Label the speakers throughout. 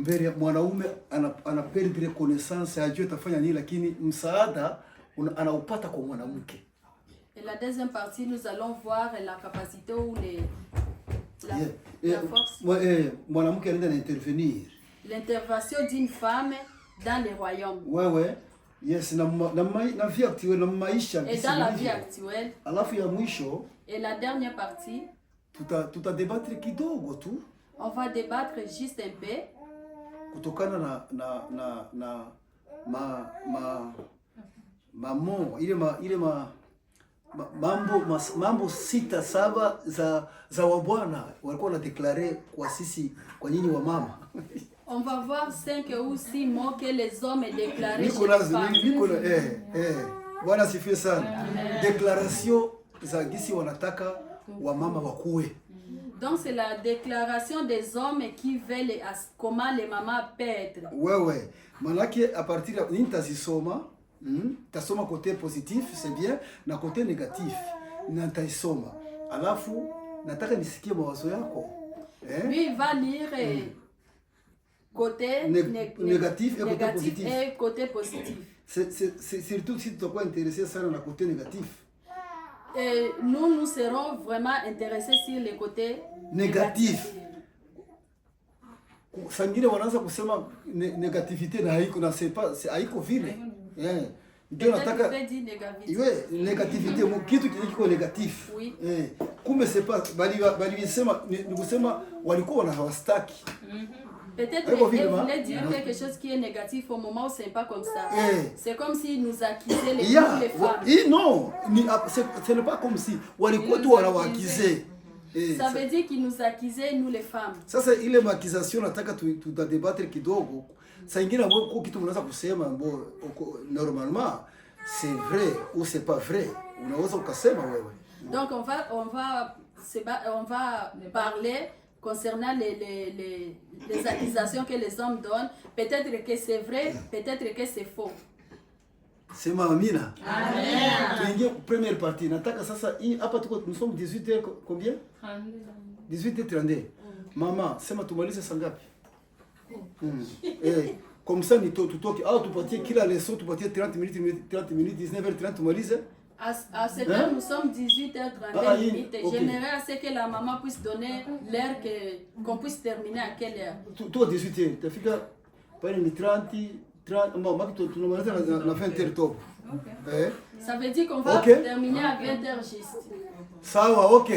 Speaker 1: mbele mwanaume anaperdre connaissance, ajue atafanya nini, lakini msaada anaupata kwa mwanamke.
Speaker 2: Et la deuxième partie, nous allons voir la capacité ou la force.
Speaker 1: Mwanamke anaenda intervenir.
Speaker 2: L'intervention d'une femme dans le royaume.
Speaker 1: Ouais. Yes, na vie actuelle, na maisha.
Speaker 2: Et dans la vie actuelle.
Speaker 1: Alafu ya mwisho.
Speaker 2: Et la dernière partie.
Speaker 1: Tuta débattre kidogo tu.
Speaker 2: On va débattre juste un peu.
Speaker 1: Kutokana na mambo 6-7 za wabwana walikuwa na declarer kwa sisi, kwa nyinyi wa mama.
Speaker 2: On va voir 5 ou 6 mots que les hommes déclaraient chez les femmes.
Speaker 1: Bwana sifiwe sana. Déclaration za gisi wanataka wa mama wakuwe.
Speaker 2: Donc c'est la déclaration des hommes qui veulent comment les mamans peuvent être.
Speaker 1: Ouais. Manake à partir de nitazisoma, tasoma côté positif, c'est bien, na côté négatif, nitaisoma. Alafu nataka nisikie mawazo yako.
Speaker 2: Lui il va lire côté
Speaker 1: négatif
Speaker 2: et côté positif.
Speaker 1: C'est surtout si tu es intéressé sana na côté négatif.
Speaker 2: Et nous serons vraiment intéressés sur le côté
Speaker 1: négatif. Sangine wanaanza kusema négativité na haiko na c'est pas haiko vile. Ndio nataka négativité mu kitu kiko négatif. Kumbe c'est pas bali sema ni kusema walikuwa na hawastaki.
Speaker 2: Peut-être qu'il voulait dire quelque chose qui est négatif au moment où c'est pas comme ça. C'est comme si nous accusaient les femmes.
Speaker 1: Non, ce n'est pas comme si walikuwa tu wanawaakize.
Speaker 2: Ça veut dire qu'ils nous accusaient nous les femmes.
Speaker 1: Sasa ile makization nataka tutadebatre kidogo. Saa ingine kwa kitu mnaweza kusema normalement c'est vrai ou c'est pas vrai. Unaweza ukasema wewe.
Speaker 2: Donc on va parler concernant les accusations que les hommes donnent. Peut-être que c'est vrai, peut-être que c'est faux.
Speaker 1: C'est amina.
Speaker 2: Amen.
Speaker 1: Tuingie première partie. Nataka sasa hii hapa tuko nous sommes 18h combien? 18h32. Mama, sema tumalize saa ngapi? Comme ça ni tutoke au tupatie kila leçon tupatie 30 minutes 19h30 tumalize.
Speaker 2: À cette heure, nous sommes 18h30 minutes. J'aimerais assez que la maman puisse donner l'heure qu'on puisse terminer à quelle heure.
Speaker 1: Toi 18h, tu fika pale ni 30 maman tunamaliza na 20h top.
Speaker 2: Ça veut dire qu'on va terminer à 20h juste.
Speaker 1: Sawa, OK.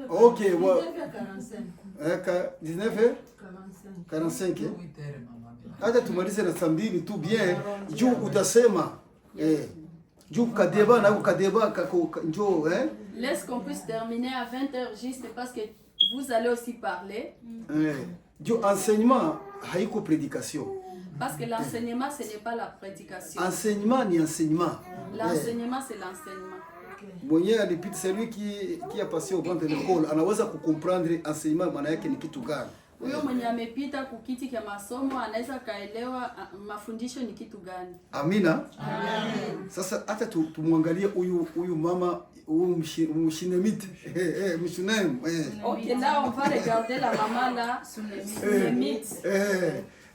Speaker 1: OK, ouais. 19h45. Hata tumalize na saa 2 tu bien juu utasema juu kadeba na ukadeba njoo
Speaker 2: Laisse qu'on puisse terminer à 20h juste parce que vous allez aussi parler.
Speaker 1: Juu enseignement haiko prédication.
Speaker 2: Parce que l'enseignement ce n'est pas la prédication.
Speaker 1: Enseignement ni enseignement.
Speaker 2: L'enseignement c'est l'enseignement.
Speaker 1: Mwenye alipita celui qui a passé au banc de l'école anaweza kucomprendre enseignement maana yake ni kitu gani.
Speaker 2: Huyo mwenye amepita kukiti kwa masomo anaweza kaelewa mafundisho ni kitu gani.
Speaker 1: Amina. Amen. Sasa hata tumwangalie huyu mama huyu mshinemite. Mshunem.
Speaker 2: OK, là on va regarder la maman là, Shunemite.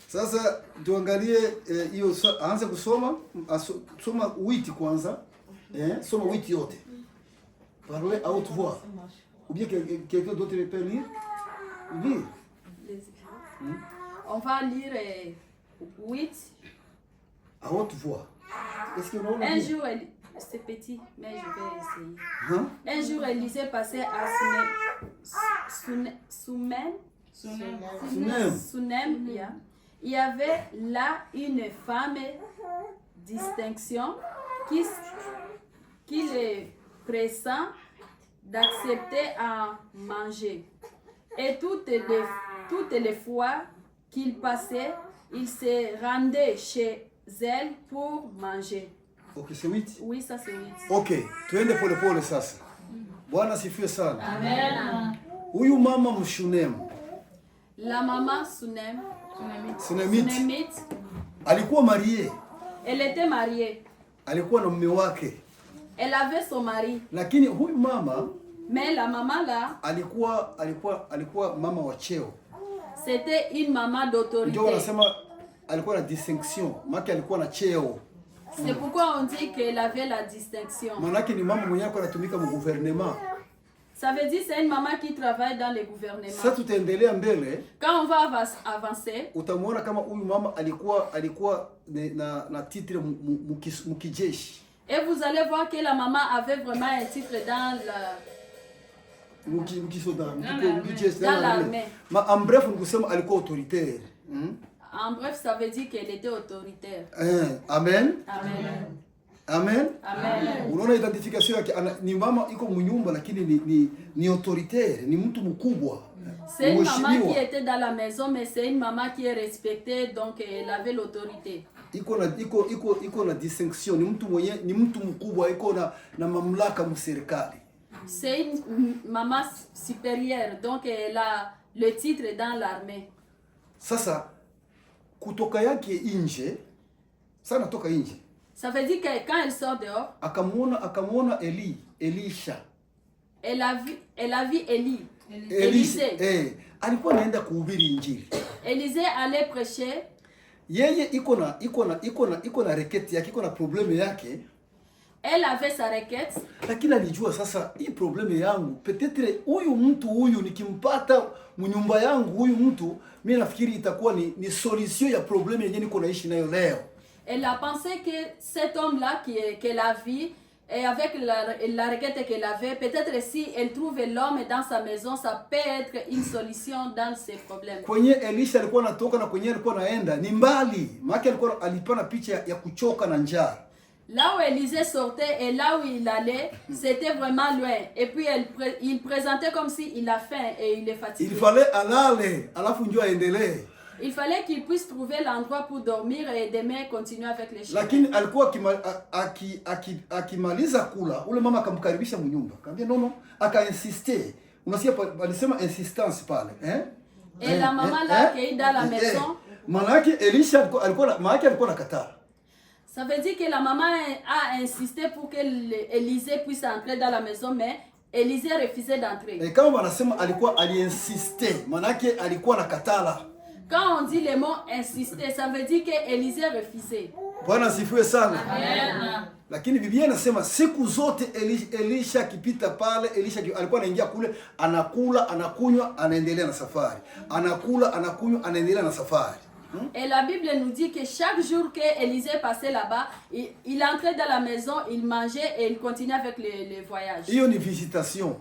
Speaker 1: Sasa tuangalie hiyo aanze kusoma soma wiki kwanza. Soma wiki yote. Parler à haute voix. Ou bien quelqu'un d'autre peut lire? Lire.
Speaker 2: On va lire 8
Speaker 1: à haute voix. Est-ce que non?
Speaker 2: Un jour, c'est petit, mais je vais essayer. Un jour, Élisée passait à Sunem. Il y avait là une femme distinction qui le pressant d'accepter à manger. Et toutes les fois qu'il passait, il se rendait chez elle pour manger.
Speaker 1: OK, c'est 8?
Speaker 2: Oui, ça c'est 8.
Speaker 1: OK, tuende pole pole sasa. Bwana sifiwe sana.
Speaker 2: Amen.
Speaker 1: Huyu mama Mshunem.
Speaker 2: La maman
Speaker 1: Sunemite. Alikuwa mariée.
Speaker 2: Elle était mariée.
Speaker 1: Alikuwa na mume wake.
Speaker 2: Elle avait son mari.
Speaker 1: Lakini huyu mama
Speaker 2: Mais la maman là,
Speaker 1: alikuwa mama wa cheo.
Speaker 2: C'était une maman d'autorité.
Speaker 1: Ndio wanasema alikuwa na distinction, maana alikuwa na cheo.
Speaker 2: C'est pourquoi on dit qu'elle avait la distinction.
Speaker 1: Maana ni mama mwenye alikuwa anatumika mu gouvernement.
Speaker 2: Ça veut dire c'est une maman qui travaille dans le gouvernement.
Speaker 1: Sasa tutaendelea mbele.
Speaker 2: Quand on va avancer,
Speaker 1: utamuona kama huyu mama alikuwa na titre mukijeshi.
Speaker 2: Et vous allez voir que la maman avait vraiment un titre dans la dans l'armée.
Speaker 1: En bref, nikusema alikuwa autoritaire.
Speaker 2: En bref, ça veut dire qu'elle était autoritaire.
Speaker 1: Amen.
Speaker 2: Amen.
Speaker 1: Amen.
Speaker 2: Amen.
Speaker 1: Unaona identification yake ni mama iko mnyumba lakini ni autoritaire, ni mtu mkubwa.
Speaker 2: C'est une maman qui était dans la maison, mais c'est une maman qui est respectée, donc elle avait l'autorité.
Speaker 1: Iko na distinction, ni mtu mkubwa, iko na mamlaka mserikali.
Speaker 2: C'est une maman supérieure, donc elle a le titre dans l'armée.
Speaker 1: Sasa kutoka yake nje, sana toka nje.
Speaker 2: Ça veut dire que quand elle sort dehors,
Speaker 1: akamwona Elisha.
Speaker 2: Elle a vu Élie.
Speaker 1: Élisée. Alikuwa anaenda kuhubiri injili.
Speaker 2: Élisée allait prêcher.
Speaker 1: Yeye iko na reketi yake, iko na probleme yake.
Speaker 2: Elle avait sa requête.
Speaker 1: Lakini alijua sasa hii probleme yangu, peut-être huyu nikimpata mnyumba yangu huyu mtu, mimi nafikiri itakuwa ni solution ya probleme yenyewe niko naishi nayo leo.
Speaker 2: Elle a pensé que cet homme-là qu'elle a vu, et avec la requête qu'elle avait, peut-être si elle trouve l'homme dans sa maison, ça peut être une solution dans ses problèmes.
Speaker 1: Kwenye Elisha alikuwa anatoka na kwenye alikuwa anaenda ni mbali, maana alipana picha ya kuchoka na njaa.
Speaker 2: Là où Élisée sortait et là où il allait, c'était vraiment loin. Et puis il présentait comme si il a faim et il est fatigué.
Speaker 1: Il fallait alale, alafu njoo aendelee.
Speaker 2: Il fallait qu'il puisse trouver l'endroit pour dormir et demain continuer avec les chemins.
Speaker 1: Lakini alikuwa akimaliza kula, ule mama akamkaribisha mnyumba. Akamwambia no, akainsister. Unasikia alisema insistance pale,
Speaker 2: Et la maman là qui est dans la maison.
Speaker 1: Manake Elisha alikuwa nakataa.
Speaker 2: Ça veut dire que la maman a insisté pour que Élisée puisse entrer dans la maison, mais Élisée refusait d'entrer.
Speaker 1: Et quand wanasema aliinsister, manake alikuwa nakatala.
Speaker 2: Quand on dit le mot insister, ça veut dire que Élisée refusait.
Speaker 1: Bwana sifiwe sana.
Speaker 2: Amen.
Speaker 1: Lakini Biblia inasema siku zote Elisha akipita pale, Elisha alikuwa anaingia kule, anakula, anakunywa, anaendelea na safari. Anakula, anakunywa, anaendelea na safari.
Speaker 2: Et la Bible nous dit que chaque jour que Élisée passait là-bas, il entrait dans la maison, il mangeait et il continuait avec le voyage.
Speaker 1: Hiyo ni visitation.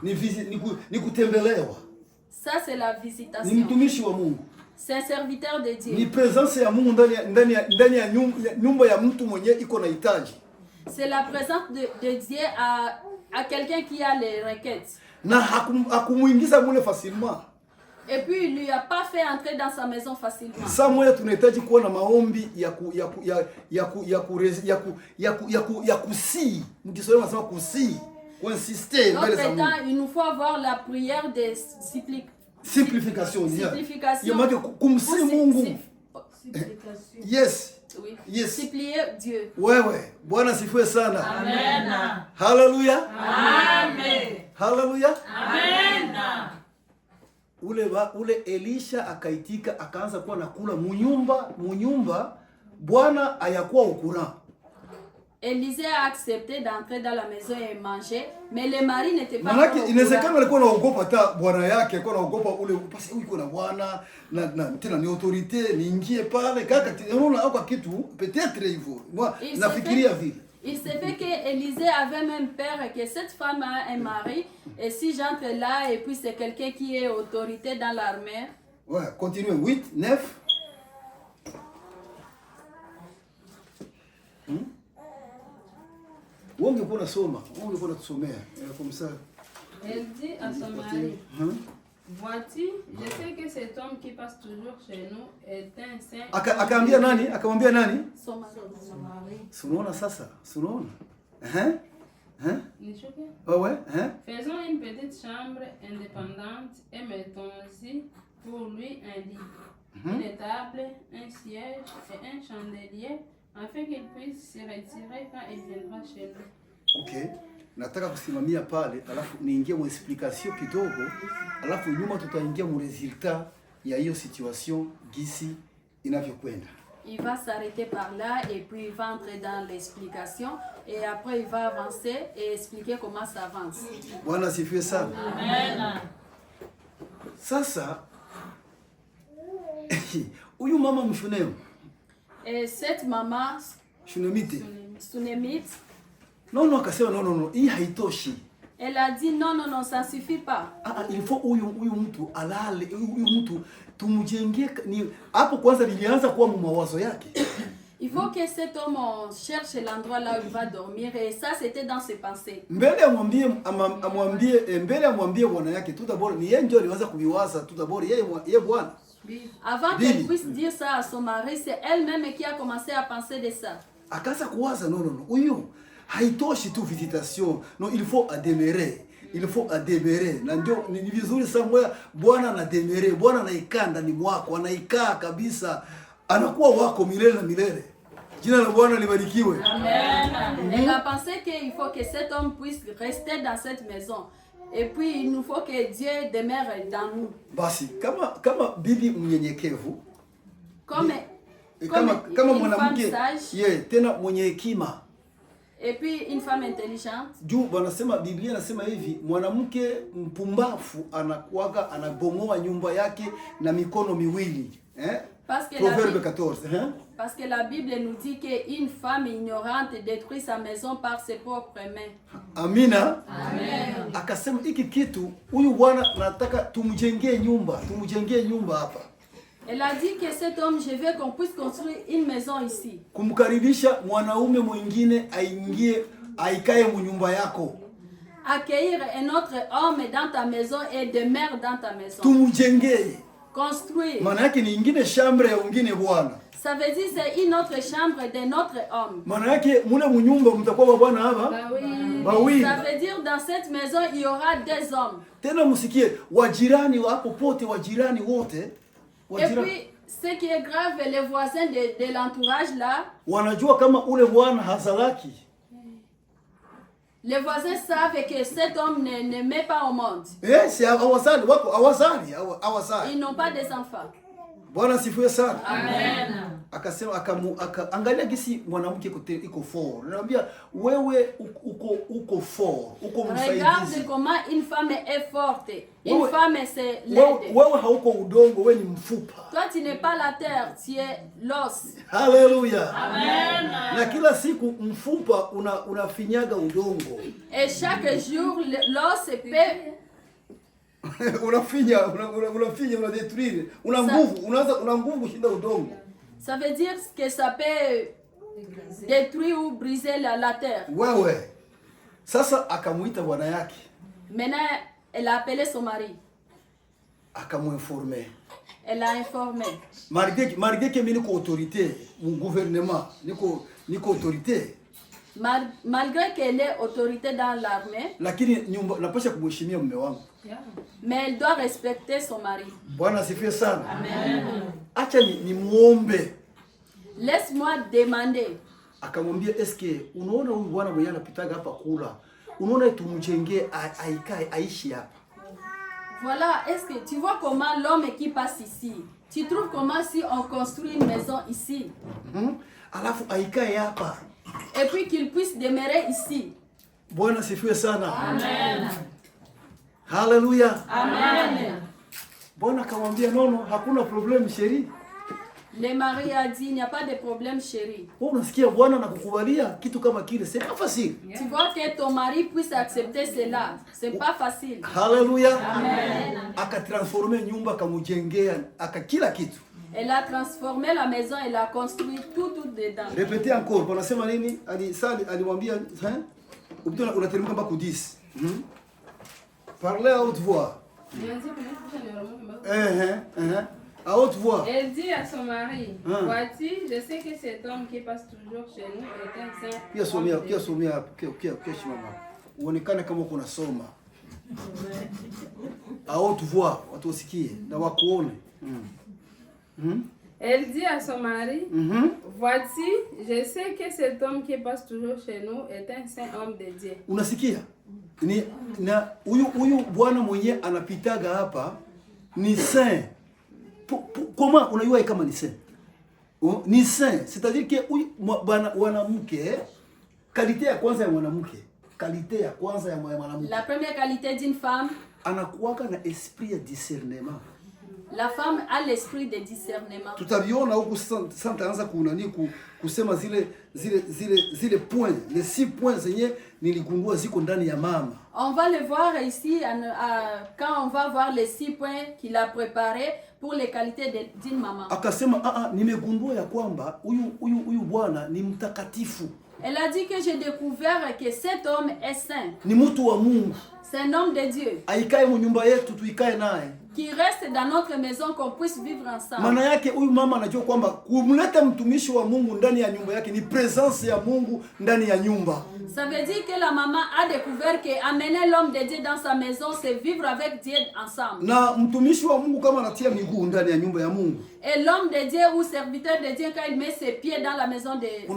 Speaker 1: Ni kutembelewa.
Speaker 2: Ça c'est la visitation.
Speaker 1: Ni mtumishi wa Mungu.
Speaker 2: C'est un serviteur de Dieu.
Speaker 1: Ni présence ya Mungu ndani ya nyumba ya mtu mwenye iko na hitaji.
Speaker 2: C'est la présence de Dieu à quelqu'un qui a les requêtes.
Speaker 1: Na hakumuingiza mule facilement.
Speaker 2: Et puis il lui a pas fait entrer dans sa maison facilement.
Speaker 1: Saa moja tunahitaji kuwa na maombi ya kusii. Mkisoma nasema kusii, kuinsister mbele za Mungu.
Speaker 2: Il nous faut avoir la prière de
Speaker 1: simplification.
Speaker 2: Simplification.
Speaker 1: Yamake kumsii Mungu. Yes.
Speaker 2: Oui.
Speaker 1: Yes.
Speaker 2: Supplier Dieu.
Speaker 1: Wewe, Bwana sifiwe sana.
Speaker 2: Amen.
Speaker 1: Hallelujah.
Speaker 2: Amen.
Speaker 1: Hallelujah.
Speaker 2: Amen.
Speaker 1: Ule Elisha akaitika, akaanza kuwa nakula munyumba Bwana ayakuwa ukura.
Speaker 2: Élisée a accepté d'entrer dans la maison et manger, mais le mari n'était pas.
Speaker 1: Manake inawezekana alikuwa anaogopa hata bwana yake, alikuwa anaogopa ule pasi huyu kuna bwana na tena ni autorité, niingie pale kaka, unaona au kitu peut-être hivyo. Moi nafikiria vile.
Speaker 2: Il s'est fait que Élisée avait même peur que cette femme a un mari, et si j'entre là et puis c'est quelqu'un qui est autorité dans l'armée.
Speaker 1: Ouais, continuez. 8, 9. Ungekuwa nasoma, ungekuwa tusomea comme ça.
Speaker 3: Elle dit à son mari, vois-tu, je sais que cet homme qui passe toujours chez nous est un saint.
Speaker 1: Akamwambia nani? Akamwambia nani?
Speaker 2: Son mari.
Speaker 1: Sunaona sasa, sunaona.
Speaker 3: Ni choqué?
Speaker 1: Ouais.
Speaker 3: Faisons une petite chambre indépendante et mettons-y pour lui un lit, une table, un siège et un chandelier, afin qu'il puisse se retirer quand il viendra chez nous.
Speaker 1: Ok. nataka kusimamia pale, alafu niingie mu explication kidogo, alafu nyuma tutaingia mu resultat ya hiyo situation gisi inavyokwenda.
Speaker 2: Il va s'arrêter par là et puis il va entrer dans l'explication et après il va avancer et expliquer comment ça avance.
Speaker 1: Bwana sifiwe sana.
Speaker 2: Amen.
Speaker 1: Sasa huyu mama mshuneo.
Speaker 2: Et cette maman
Speaker 1: Shunemite.
Speaker 2: Sunemite.
Speaker 1: Non, akasema no, hii haitoshi.
Speaker 2: Elle a dit non, ça suffit pas.
Speaker 1: Il faut huyu mtu alale, huyu mtu tumjengee ni hapo kwanza lilianza kuwa mawazo yake.
Speaker 2: Il faut que cet homme cherche l'endroit là où il va dormir et ça c'était dans ses pensées.
Speaker 1: Mbele amwambie bwana yake tout d'abord ni yeye ndio alianza kuviwaza tout d'abord yeye bwana.
Speaker 2: Avant qu'elle puisse dire ça à son mari, c'est elle-même qui a commencé à penser de ça.
Speaker 1: Akaanza kuwaza non, huyu haitoshi tu visitation. Non, il faut ademere. Il faut ademere. Na ndio ni vizuri sana bwana anademere, bwana anaikaa ndani mwako, anaikaa kabisa. Anakuwa wako milele na milele. Jina la Bwana libarikiwe.
Speaker 2: Amen. Elle a pensé qu'il faut que cet homme puisse rester dans cette maison. Et puis il nous faut que Dieu demeure dans nous.
Speaker 1: Basi kama bibi mnyenyekevu, kama mwanamke tena mwenye hekima.
Speaker 2: Et puis une femme intelligente.
Speaker 1: Juu wanasema Biblia inasema hivi, mwanamke mpumbafu anakuaga anabomoa nyumba yake na mikono miwili. Proverbe 14.
Speaker 2: Parce que la Bible nous dit qu'une femme ignorante détruit sa maison par ses propres mains.
Speaker 1: Amina.
Speaker 2: Amen.
Speaker 1: Akasema hiki kitu huyu bwana nataka tumjengee nyumba hapa.
Speaker 2: Elle a dit que cet homme, je veux qu'on puisse construire une maison ici.
Speaker 1: Kumkaribisha mwanaume mwingine aingie aikae mu nyumba yako.
Speaker 2: Accueillir un autre homme dans ta maison et demeure dans ta maison.
Speaker 1: Tumjengee.
Speaker 2: Construire.
Speaker 1: Maana yake ni ingine chambre ya wengine bwana.
Speaker 2: Ça veut dire c'est une autre chambre d'un autre homme.
Speaker 1: Maana yake mule munyumba mtakuwa bwana hapa?
Speaker 2: Oui. Ça veut dire dans cette maison il y aura deux hommes.
Speaker 1: Tena msikie wajirani hapo pote, wajirani wote.
Speaker 2: Et puis ce qui est grave, les voisins de l'entourage là.
Speaker 1: Wanajua kama ule bwana hazalaki.
Speaker 2: Les voisins savent que cet homme ne met pas au monde.
Speaker 1: C'est awasali wako awasali.
Speaker 2: Ils n'ont pas des enfants.
Speaker 1: Bwana sifiwe sana.
Speaker 2: Amen.
Speaker 1: Akasema angalia gisi mwanamke iko fort. Naambia wewe uko fort, uko msaidizi.
Speaker 2: Regarde comment une femme est forte. Une femme c'est l'aide.
Speaker 1: Wewe hauko udongo, wewe ni mfupa.
Speaker 2: Toi tu n'es pas la terre, tu es l'os.
Speaker 1: Hallelujah.
Speaker 2: Amen.
Speaker 1: Na kila siku mfupa unafinyaga udongo.
Speaker 2: Et chaque jour l'os peut
Speaker 1: unafinya unadetruire, una nguvu kushinda udongo.
Speaker 2: Ça veut dire que ça peut détruire ou briser la terre.
Speaker 1: Wewe sasa akamuita bwana yake.
Speaker 2: Maintenant elle a appelé son mari.
Speaker 1: Akamuinformer.
Speaker 2: Elle a informé.
Speaker 1: Malgré que mimi niko autorité mu gouvernement, niko autorité.
Speaker 2: Malgré qu'elle est autorité dans l'armée,
Speaker 1: lakini napasha kumheshimia mume wangu.
Speaker 2: Mais elle doit respecter son mari.
Speaker 1: Bwana sifiwe sana.
Speaker 2: Amen.
Speaker 1: Acha ni muombe.
Speaker 2: Laisse-moi demander.
Speaker 1: Akamwambia eske unaona huyu bwana mwenye anapitaga hapa kula, unaona tumjengee aikae aishi hapa.
Speaker 2: Voilà, est-ce que tu vois comment l'homme qui passe ici, tu trouves comment si on construit une maison ici?
Speaker 1: Alafu aikae hapa.
Speaker 2: Et puis qu'il puisse demeurer ici.
Speaker 1: Bwana sifiwe sana.
Speaker 2: Amen.
Speaker 1: Hallelujah.
Speaker 2: Amen.
Speaker 1: Bwana akamwambia nono, hakuna problem chérie.
Speaker 2: Le mari a dit il n'y a pas de problème chérie.
Speaker 1: Unasikia bwana anakukubalia kitu kama kile, c'est pas facile.
Speaker 2: Tu vois que ton mari puisse accepter cela, c'est pas facile.
Speaker 1: Hallelujah.
Speaker 2: Amen.
Speaker 1: Akatransformer nyumba, akamjengea, kila kitu.
Speaker 2: Elle a transformé la maison, elle a construit tout dedans.
Speaker 1: Répétez encore, wanasema nini? Alimwambia, unateremka mpaka 10. Parlez à haute voix. À haute voix.
Speaker 3: Elle dit à son mari, vois-tu, je sais que cet homme qui passe toujours chez nous est un saint.
Speaker 1: Pia somea shimama. Uonekane kama uko nasoma. À haute voix, watu wasikie na wakuone.
Speaker 3: Elle dit à son mari, voici, je sais que cet homme qui passe toujours chez nous est un saint homme de Dieu.
Speaker 1: Unasikia? Ni na huyu bwana mwenye anapitaga hapa ni saint. Comment unajua kama ni saint? Ni saint, c'est-à-dire que huyu mwanamke, qualité ya kwanza ya mwanamke, qualité ya kwanza ya mwanamke.
Speaker 2: La première qualité d'une femme,
Speaker 1: anakuwaka na esprit ya discernement.
Speaker 2: La femme a l'esprit de discernement.
Speaker 1: Tutaviona huku sasa taanza kunani kusema zile points, les 6 points zenye niligundua ziko ndani ya mama.
Speaker 2: On va le voir ici quand on va voir les 6 points qu'il a préparés pour les qualités d'une maman.
Speaker 1: Akasema nimegundua ya kwamba huyu bwana ni mtakatifu.
Speaker 2: Elle a dit que j'ai découvert que cet homme est saint.
Speaker 1: Ni mtu wa Mungu.
Speaker 2: C'est un homme de Dieu.
Speaker 1: Aikae mu nyumba yetu tuikae naye.
Speaker 2: Qui reste dans notre maison, qu'on puisse vivre ensemble.
Speaker 1: Maana yake huyu mama anajua kwamba kumleta mtumishi wa Mungu ndani ya nyumba yake ni presence ya Mungu ndani ya nyumba.
Speaker 2: Ça veut dire que la maman a découvert que amener l'homme de Dieu dans sa maison, c'est vivre avec Dieu ensemble.
Speaker 1: Na mtumishi wa Mungu kama anatia miguu ndani ya nyumba ya Mungu.
Speaker 2: Et l'homme de Dieu ou serviteur de Dieu, quand il met ses pieds dans la maison de Dieu,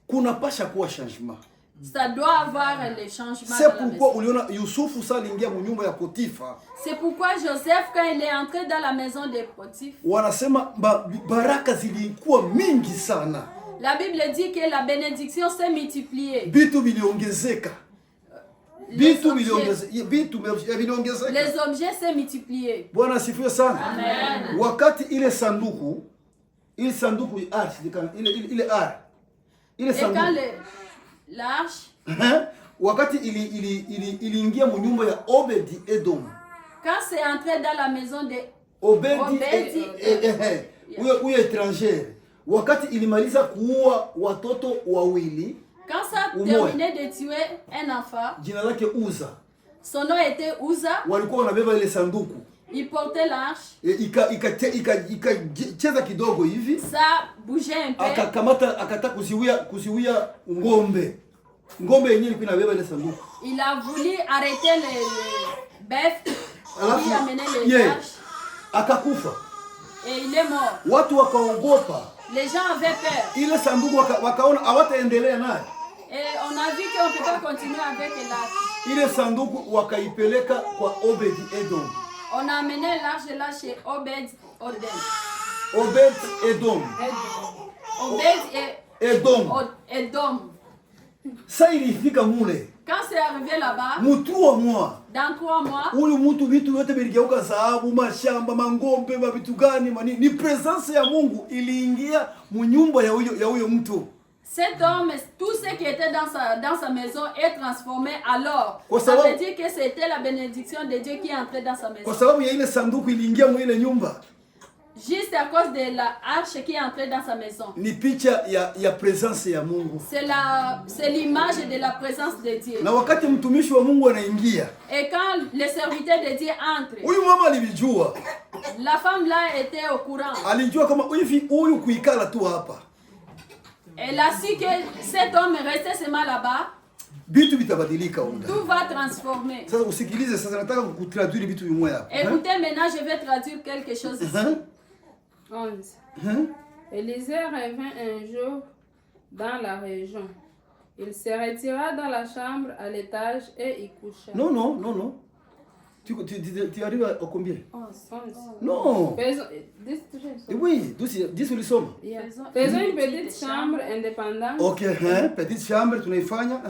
Speaker 1: kuna pasha kuwa changement.
Speaker 2: Ça doit avoir les changements.
Speaker 1: C'est pourquoi uliona Yusufu sasa aliingia mu nyumba ya Potifa.
Speaker 2: C'est pourquoi Joseph, quand il est entré dans la maison de Potiphar,
Speaker 1: wanasema baraka zilikuwa mingi sana.
Speaker 2: La Bible dit que la bénédiction s'est multipliée.
Speaker 1: Bitu viliongezeka. Bitu viliongezeka.
Speaker 2: Les objets s'est multipliés.
Speaker 1: Bwana asifiwe sana.
Speaker 2: Amen.
Speaker 1: Wakati ile sanduku ile sanduku
Speaker 2: l'arche
Speaker 1: wakati iliingia mu nyumba ya Obedi Edom.
Speaker 2: Quand c'est entré dans la maison de
Speaker 1: Obedi huyo étranger, wakati ilimaliza kuua watoto wawili,
Speaker 2: quand ça terminé de tuer un enfant,
Speaker 1: jina lake Uza,
Speaker 2: son nom était Uza,
Speaker 1: walikuwa wanabeba ile sanduku,
Speaker 2: il portait l'arche,
Speaker 1: ikacheza kidogo hivi,
Speaker 2: ça bougeait un peu,
Speaker 1: akakamata akataka kuziwia ngombe yenyewe ilikuwa inabeba ile sanduku.
Speaker 2: Il a voulu arrêter le bœuf qui amenait les arches,
Speaker 1: akakufa.
Speaker 2: Et il est mort.
Speaker 1: Watu wakaogopa.
Speaker 2: Les gens avaient peur.
Speaker 1: Ile sanduku wakaona hawataendelea naye.
Speaker 2: Et on a vu qu'on ne peut pas continuer avec l'arche.
Speaker 1: Ile sanduku wakaipeleka kwa Obed Edom.
Speaker 2: On a amené l'arche là chez Obed
Speaker 1: Edom.
Speaker 2: Edom.
Speaker 1: Ça ilifika mule.
Speaker 2: Quand c'est arrivé là-bas,
Speaker 1: mu 3 mois,
Speaker 2: dans 3 mois,
Speaker 1: huyu mtu vitu yote viligeuka dhahabu, mashamba, mangombe, vitu gani ni presence ya Mungu iliingia mu nyumba ya huyo mtu.
Speaker 2: Cet homme, tout ce qui était dans sa maison est transformé alors. Ça veut dire que c'était la bénédiction de Dieu qui est entrée dans sa maison.
Speaker 1: Kwa sababu ya ile sanduku iliingia mu ile nyumba.
Speaker 2: Juste à cause de la arche qui est entrée dans sa maison.
Speaker 1: Ni picha ya presence ya Mungu.
Speaker 2: C'est l'image de la présence de Dieu.
Speaker 1: Na wakati mtumishi wa Mungu anaingia,
Speaker 2: et quand le serviteur de Dieu entre,
Speaker 1: huyu mama alijua.
Speaker 2: La femme là était au courant.
Speaker 1: Alijua kama huyu kuikala tu hapa.
Speaker 2: Elle a su que cet homme restait seulement là-bas.
Speaker 1: Vitu vitabadilika unda.
Speaker 2: Tout va transformer.
Speaker 1: Sasa usikilize, sasa nataka kutraduire vitu vimoja hapa.
Speaker 2: Écoutez, maintenant je vais traduire quelque chose ici.
Speaker 3: 11. Élisée revint un jour dans la région. Il se retira dans la chambre à l'étage et y coucha.
Speaker 1: Non. Tu arrives à combien?
Speaker 3: 11.
Speaker 1: Non. Oui, 10 ulisoma.
Speaker 3: Faisons une petite chambre indépendante.
Speaker 1: Ok, petite chambre tunaifanya,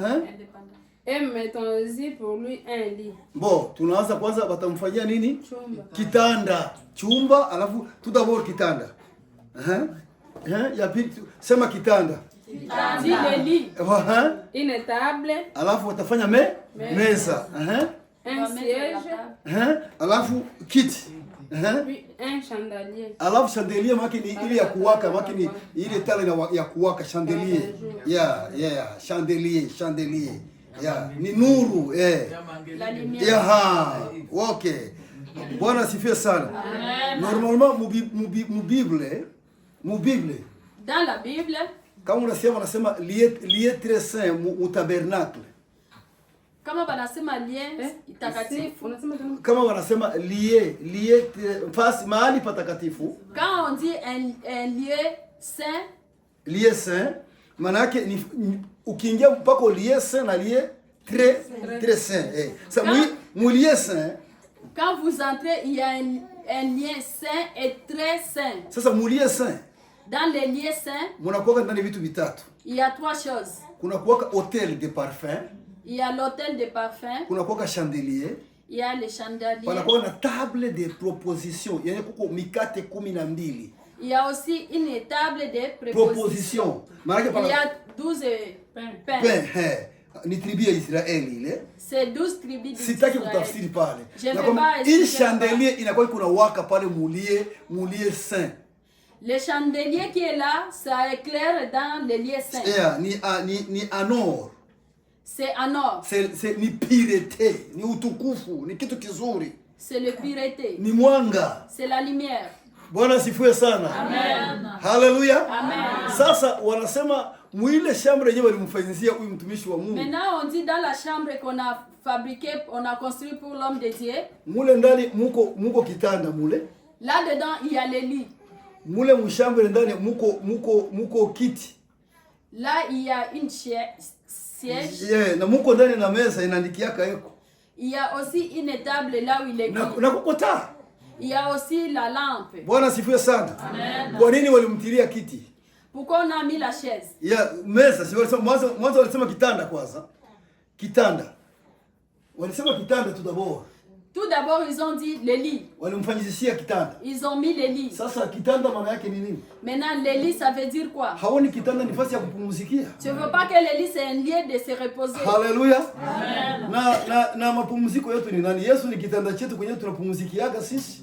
Speaker 3: Et mettons-y pour lui un lit.
Speaker 1: Bon, tunaanza kwanza watamfanyia nini?
Speaker 3: Chumba.
Speaker 1: Kitanda. Chumba, alafu tout d'abord kitanda. Ya pili sema kitanda.
Speaker 2: Dit le lit.
Speaker 3: Une table.
Speaker 1: Alafu watafanya meza.
Speaker 3: Un siège.
Speaker 1: Alafu kiti.
Speaker 3: Puis un chandelier.
Speaker 1: Alafu chandelier makini ile ya kuwaka, makini ile tale ya kuwaka chandelier. Chandelier. Ni nuru
Speaker 2: La lumière.
Speaker 1: Okay. Bwana sifiwe sana. Normalement mu Bible
Speaker 2: dans la Bible,
Speaker 1: kama unasema lieu très saint mu tabernacle.
Speaker 2: Kama wanasema lien takatifu.
Speaker 1: Kama wanasema lié face mahali patakatifu.
Speaker 2: Quand on dit un lieu saint,
Speaker 1: lieu saint, manake ni ukiingia mpaka lieu saint na lieu très saint. Ça mu lieu saint.
Speaker 2: Quand vous entrez, il y a un lien saint et très saint.
Speaker 1: Sasa mu lieu saint.
Speaker 2: Dans les lieux saints,
Speaker 1: munakuwa ndani vitu vitatu.
Speaker 2: Il y a 3 choses.
Speaker 1: Kuna kuwaka hôtel de parfum.
Speaker 2: Il y a l'hôtel de parfum.
Speaker 1: Kuna kuwaka chandelier.
Speaker 2: Il y a les chandeliers.
Speaker 1: Pana kuwa na table de proposition. Yani kuko mikate 12.
Speaker 2: Il y a aussi une table de
Speaker 1: proposition.
Speaker 2: Il y a 12 pains.
Speaker 1: Ni tribu ya Israeli ile.
Speaker 2: C'est 12 tribus d'Israël.
Speaker 1: Sitaki kutafsiri pale.
Speaker 2: Hii
Speaker 1: chandelier inakuwa kuna waka pale mulie saint.
Speaker 2: Le chandelier qui est là, ça éclaire dans les lieux saints.
Speaker 1: Yeah, ni anor.
Speaker 2: C'est en or.
Speaker 1: C'est ni pureté, ni utukufu, ni kitu kizuri.
Speaker 2: C'est le pureté.
Speaker 1: Ni mwanga.
Speaker 2: C'est la lumière.
Speaker 1: Bwana sifiwe sana.
Speaker 2: Amen.
Speaker 1: Hallelujah.
Speaker 2: Amen.
Speaker 1: Sasa wanasema muile chambre yenyewe walimfanyizia huyu mtumishi wa Mungu.
Speaker 2: Maintenant on dit dans la chambre qu'on a fabriqué, on a construit pour l'homme de Dieu.
Speaker 1: Mule ndani muko kitanda mule.
Speaker 2: Là dedans il y a le lit.
Speaker 1: Mule mshambre ndani muko kiti.
Speaker 2: Là il y a une siège.
Speaker 1: Yeah, na muko ndani na meza inaandikiaka eko.
Speaker 2: Il y a aussi une table là où il est.
Speaker 1: Na kuko taa.
Speaker 2: Il y a aussi la lampe.
Speaker 1: Bwana sifiwe sana.
Speaker 2: Amen.
Speaker 1: Kwa nini walimtilia kiti?
Speaker 2: Pourquoi on a mis la chaise?
Speaker 1: Ya meza, si walisema mwanzo walisema kitanda kwanza. Kitanda. Walisema kitanda tout d'abord.
Speaker 2: Tout d'abord ils ont dit le lit.
Speaker 1: Walimfanyizishia kitanda.
Speaker 2: Ils ont mis le lit.
Speaker 1: Sasa kitanda maana yake ni nini?
Speaker 2: Maintenant le lit ça veut dire quoi?
Speaker 1: Haoni kitanda ni nafasi ya kupumzikia.
Speaker 2: Tu veux pas que le lit c'est un lieu de se reposer.
Speaker 1: Haleluya. Na mapumziko yetu ni nani? Yesu ni kitanda chetu kwenye tunapumzikiaga sisi.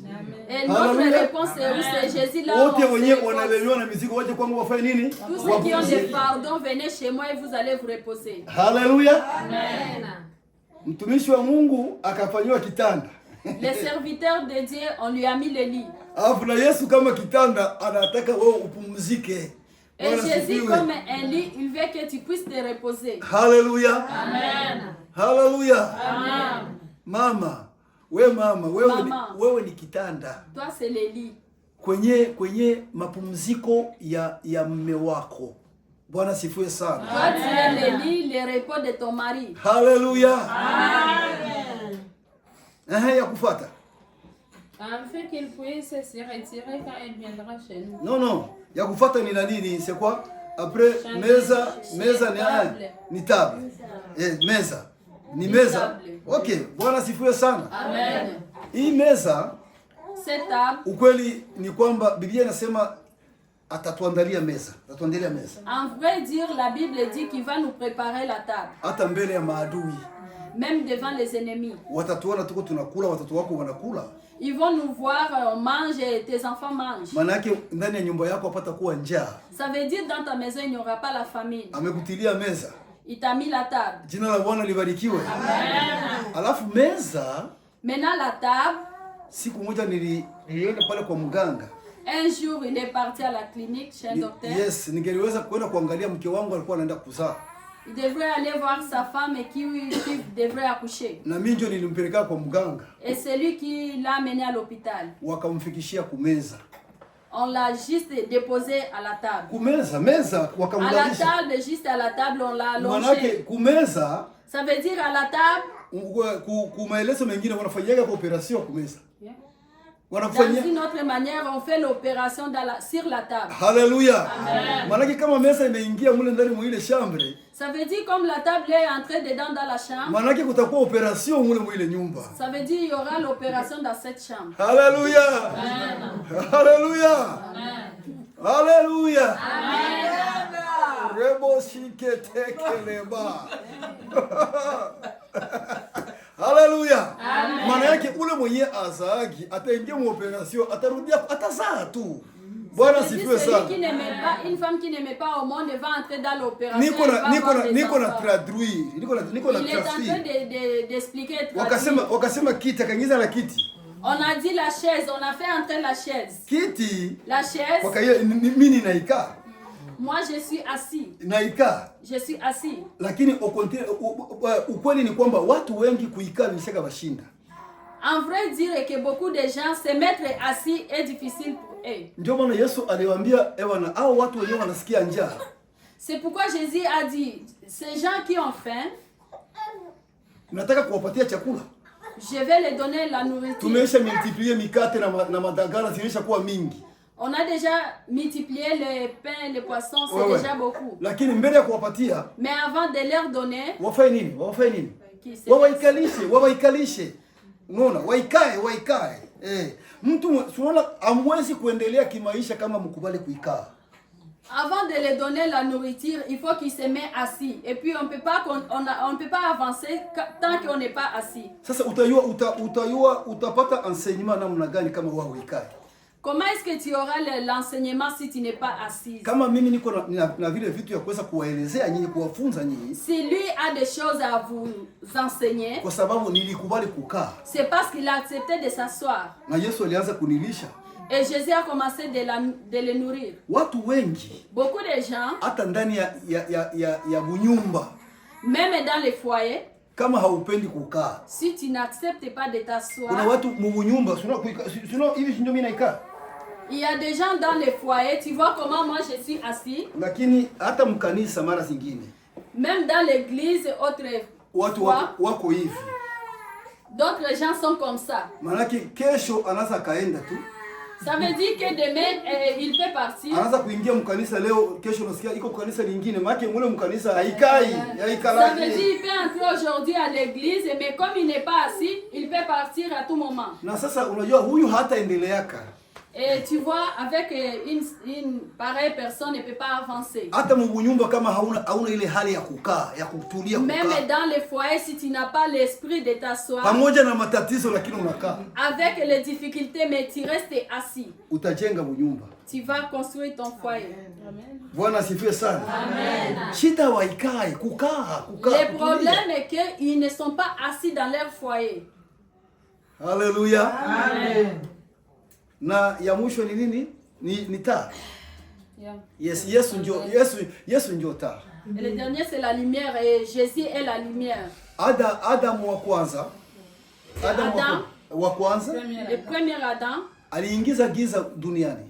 Speaker 2: Et notre réponse est où? C'est Jésus là.
Speaker 1: Wote wenyewe wanalemewa na mizigo waje kwangu wafanye nini?
Speaker 2: Tous ceux qui ont des pardons venez chez moi et vous allez vous reposer.
Speaker 1: Haleluya.
Speaker 2: Amen.
Speaker 1: Mtumishi wa Mungu akafanywa kitanda.
Speaker 2: Les serviteurs de Dieu, on lui a mis le lit.
Speaker 1: Alafu na Yesu kama kitanda anataka wewe upumzike.
Speaker 2: Et Jésus comme un lit, il veut que tu puisses te reposer.
Speaker 1: Haleluya.
Speaker 2: Amen.
Speaker 1: Haleluya.
Speaker 2: Amen.
Speaker 1: Mama, wewe ni kitanda.
Speaker 2: Toi c'est le lit.
Speaker 1: Kwenye mapumziko ya mume wako. Bwana sifiwe sana.
Speaker 2: Toi tu es le lit, le repos de ton mari.
Speaker 1: Haleluya.
Speaker 2: Amen.
Speaker 1: Ya kufuata.
Speaker 3: Afin qu'il puisse se retirer quand il viendra chez nous.
Speaker 1: Non. Ya kufuata ni nini? C'est quoi? Après meza ni table. Meza. Ni meza. Okay, Bwana sifiwe sana.
Speaker 2: Amen.
Speaker 1: Hii meza,
Speaker 2: cette table,
Speaker 1: ukweli ni kwamba Biblia inasema atatuandalia meza.
Speaker 2: En vrai dire, la Bible dit qu'il va nous préparer la table.
Speaker 1: Hata mbele ya maadui.
Speaker 2: Même devant les ennemis.
Speaker 1: Watatuona tuko tunakula, watoto wako wanakula.
Speaker 2: Ils vont nous voir, on mange et tes enfants mangent.
Speaker 1: Manake ndani ya nyumba yako hapata kuwa njaa.
Speaker 2: Ça veut dire dans ta maison il n'y aura pas la famine.
Speaker 1: Amekutilia meza.
Speaker 2: Il t'a mis la table.
Speaker 1: Jina la Bwana libarikiwe.
Speaker 2: Amen.
Speaker 1: Alafu meza.
Speaker 2: Maintenant la table.
Speaker 1: Siku moja nilienda pale kwa mganga.
Speaker 2: Un jour il est parti à la clinique chez un docteur.
Speaker 1: Yes, ningeliweza kwenda kuangalia mke wangu alikuwa anaenda kuzaa.
Speaker 2: Il devrait aller voir sa femme qui devrait accoucher.
Speaker 1: Na mimi ndio nilimpeleka kwa mganga.
Speaker 2: Et c'est lui qui l'a amené à l'hôpital.
Speaker 1: Wakamfikishia kumeza.
Speaker 2: On l'a juste déposé à la table.
Speaker 1: Kumeza, meza wakamlalisha.
Speaker 2: À la table, juste à la table on l'a allongé.
Speaker 1: Manake kumeza.
Speaker 2: Ça veut dire à la table.
Speaker 1: Kumaelezo mengine wanafanyaga kwa operation kumeza.
Speaker 2: Dans une autre manière, on fait l'opération sur la table.
Speaker 1: Haleluya. Manake kama meza imeingia mule ndani mwa ile chambre.
Speaker 2: Ça veut dire comme la table est entrée dedans dans la chambre.
Speaker 1: Manake kutakuwa operation mule mwa ile nyumba.
Speaker 2: Ça veut dire il y aura l'opération dans cette chambre.
Speaker 1: Haleluya. Haleluya. Haleluya.
Speaker 2: Amen.
Speaker 1: Rebo shiketekeleba. Haleluya. Maana yake ule mwenye azaagi ataingia mu operation atarudia atazaa tu. Bwana sifiwe sana.
Speaker 2: Une femme qui n'aime pas au monde va entrer dans l'opération.
Speaker 1: Niko na traduire. Niko na
Speaker 2: Il est en train d'expliquer.
Speaker 1: Wakasema kiti akaingiza la kiti.
Speaker 2: On a dit la chaise, on a fait entrer la chaise.
Speaker 1: Kiti.
Speaker 2: La chaise.
Speaker 1: Wakaya mimi naikaa.
Speaker 2: Moi je suis assis.
Speaker 1: Naikaa.
Speaker 2: Je suis assis.
Speaker 1: Lakini ukweli ni kwamba watu wengi kuikaa vilishaka bashinda.
Speaker 2: En vrai dire que beaucoup de gens se mettre assis est difficile pour eux.
Speaker 1: Ndio maana Yesu aliwaambia ewana hao watu wenyewe wanasikia njaa.
Speaker 2: C'est pourquoi Jésus a dit ces gens qui ont faim,
Speaker 1: nataka kuwapatia chakula.
Speaker 2: Je vais les donner la nourriture.
Speaker 1: Tumesha multiplier mikate na madagara zimesha kuwa mingi.
Speaker 2: On a déjà multiplié les pains, les poissons, c'est déjà beaucoup.
Speaker 1: Lakini mbele ya kuwapatia,
Speaker 2: mais avant de leur donner,
Speaker 1: wafanye nini? Wafanye nini? Wawaikalishe. Unaona? Waikae. Mtu unaona amwezi kuendelea kimaisha kama mkubali kuikaa.
Speaker 2: Avant de les donner la nourriture, il faut qu'ils se mettent assis. Et puis on peut pas avancer tant qu'on n'est pas assis.
Speaker 1: Sasa utapata enseignement namna gani kama wao ikae?
Speaker 2: Comment est-ce que tu auras l'enseignement si tu n'es pas assis?
Speaker 1: Kama mimi niko na vile vitu ya kuweza kuwaelezea nyinyi, kuwafunza nyinyi.
Speaker 2: Si lui a des choses à vous enseigner,
Speaker 1: kwa sababu nilikubali kukaa.
Speaker 2: C'est parce qu'il a accepté de s'asseoir.
Speaker 1: Na Yesu alianza kunilisha.
Speaker 2: Et Jésus a commencé de les nourrir.
Speaker 1: Watu wengi,
Speaker 2: beaucoup de gens,
Speaker 1: hata ndani ya bunyumba,
Speaker 2: même dans les foyers,
Speaker 1: kama haupendi kukaa,
Speaker 2: si tu n'acceptes pas de t'asseoir,
Speaker 1: kuna watu mubunyumba sio hivi ndio mimi naikaa.
Speaker 2: Il y a des gens dans les foyers, tu vois comment moi je suis assis.
Speaker 1: Lakini hata mkanisa mara zingine,
Speaker 2: même dans l'église
Speaker 1: watu wako hivi.
Speaker 2: D'autres gens sont comme ça.
Speaker 1: Manake kesho anaanza kaenda tu.
Speaker 2: Ça veut dire que demain il peut partir.
Speaker 1: Anaanza kuingia mkanisa leo, kesho unasikia iko kanisa lingine, maana mule mkanisa haikai, haikala.
Speaker 2: Ça veut dire il peut entrer aujourd'hui à l'église, mais comme il n'est pas assis, il peut partir à tout moment.
Speaker 1: Na sasa unajua huyu hataendeleaka.
Speaker 2: Et tu vois, avec une pareille personne ne peut pas avancer.
Speaker 1: Hata mbunyumba kama hauna ile hali ya kukaa, ya kutulia kukaa.
Speaker 2: Même dans les foyers, si tu n'as pas l'esprit de t'asseoir.
Speaker 1: Pamoja na matatizo lakini unakaa.
Speaker 2: Avec les difficultés, mais tu restes assis.
Speaker 1: Utajenga mbunyumba.
Speaker 2: Tu vas construire ton foyer.
Speaker 1: Amen. Bwana asifiwe sana.
Speaker 2: Amen.
Speaker 1: Shida waikae, kukaa.
Speaker 2: Le problème est que ils ne sont pas assis dans leur foyer.
Speaker 1: Alléluia. Amen. Na ya mwisho ni nini? Ni taa.
Speaker 2: Yeah.
Speaker 1: Yes, Yesu ndio taa.
Speaker 2: Et le dernier c'est la lumière et Jésus est la lumière.
Speaker 1: Adam wa kwanza.
Speaker 2: Le premier Adam.
Speaker 1: Aliingiza giza duniani.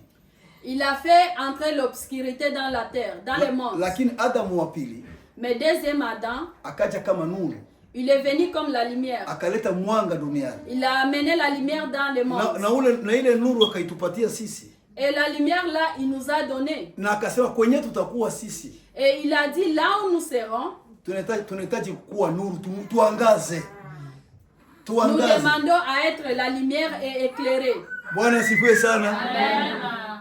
Speaker 2: Il a fait entrer l'obscurité dans la terre, dans le monde.
Speaker 1: Lakini Adam wa pili.
Speaker 2: Mais deuxième Adam.
Speaker 1: Akaja kama nuru.
Speaker 2: Il est venu comme la lumière.
Speaker 1: Akaleta mwanga duniani.
Speaker 2: Il a amené la lumière dans le monde.
Speaker 1: Na ile nuru akaitupatia sisi.
Speaker 2: Et la lumière là, il nous a donné.
Speaker 1: Na akasema kwenye tutakuwa sisi.
Speaker 2: Et il a dit là où nous serons.
Speaker 1: Tunahitaji kuwa nuru, tuangaze.
Speaker 2: Nous demandons à être la lumière et éclairer.
Speaker 1: Bwana asifiwe sana.
Speaker 2: Amen.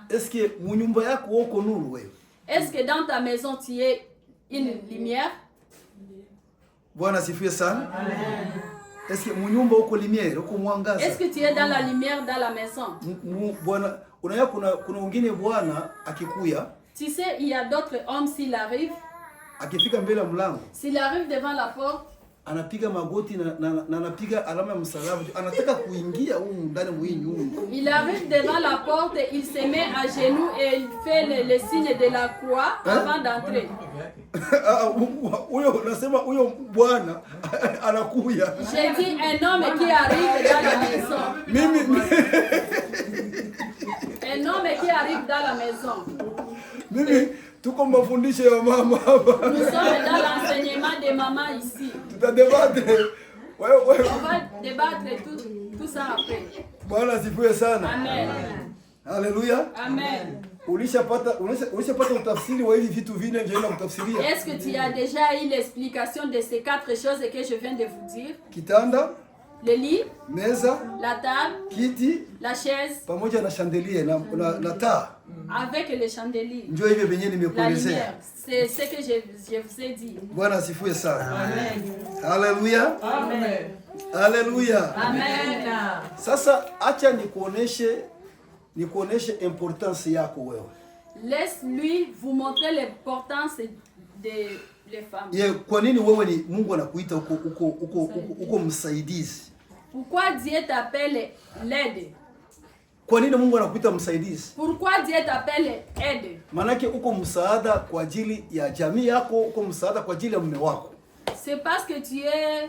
Speaker 1: Est-ce que munyumba yako uko nuru wewe?
Speaker 2: Est-ce que dans ta maison tu es une lumière?
Speaker 1: Bwana asifiwe sana. Amen. Est-ce que munyumba uko lumière, uko mwangaza?
Speaker 2: Est-ce que tu es dans la lumière dans la maison?
Speaker 1: Bwana, unaya kuna wengine bwana akikuya.
Speaker 2: Tu sais, il y a d'autres hommes s'il arrive.
Speaker 1: Akifika mbele ya mlango.
Speaker 2: S'il arrive devant la porte.
Speaker 1: Anapiga magoti na anapiga alama ya msalaba. Anataka kuingia huko ndani mwa nyumba.
Speaker 2: Il arrive devant la porte, il se met à genoux et il fait le signe de la croix avant d'entrer.
Speaker 1: Huyo unasema huyo bwana anakuja.
Speaker 2: J'ai dit un homme qui arrive dans la maison. Un homme qui arrive dans la maison.
Speaker 1: Mimi tuko mafundisho ya mama hapa.
Speaker 2: Nous sommes dans l'enseignement des mamans ici.
Speaker 1: Tutadebattre.
Speaker 2: On va débattre tout ça après.
Speaker 1: Bwana asifiwe sana.
Speaker 2: Amen.
Speaker 1: Haleluya.
Speaker 2: Amen.
Speaker 1: Ulishapata utafsiri wa hivi vitu vine vinaenda kutafsiria?
Speaker 2: Est-ce que tu as déjà eu l'explication de ces 4 choses que je viens de vous dire?
Speaker 1: Kitanda,
Speaker 2: le lit,
Speaker 1: meza,
Speaker 2: la table,
Speaker 1: kiti,
Speaker 2: la chaise,
Speaker 1: pamoja na chandelier na taa.
Speaker 2: Avec le chandelier.
Speaker 1: Njoo hivi venye nimekuelezea.
Speaker 2: C'est ce que je vous ai dit.
Speaker 1: Bwana asifiwe sana.
Speaker 2: Amen.
Speaker 1: Haleluya.
Speaker 2: Amen.
Speaker 1: Haleluya.
Speaker 2: Amen.
Speaker 1: Sasa acha nikuoneshe importance yako wewe.
Speaker 2: Laisse-lui vous montrer l'importance des femmes.
Speaker 1: Kwa nini wewe ni Mungu anakuita uko msaidizi?
Speaker 2: Pourquoi Dieu t'appelle l'aide?
Speaker 1: Kwa nini Mungu anakuita msaidizi?
Speaker 2: Pourquoi Dieu t'appelle aide?
Speaker 1: Manake uko msaada kwa ajili ya jamii yako, uko msaada kwa ajili ya mume wako.
Speaker 2: C'est parce que tu es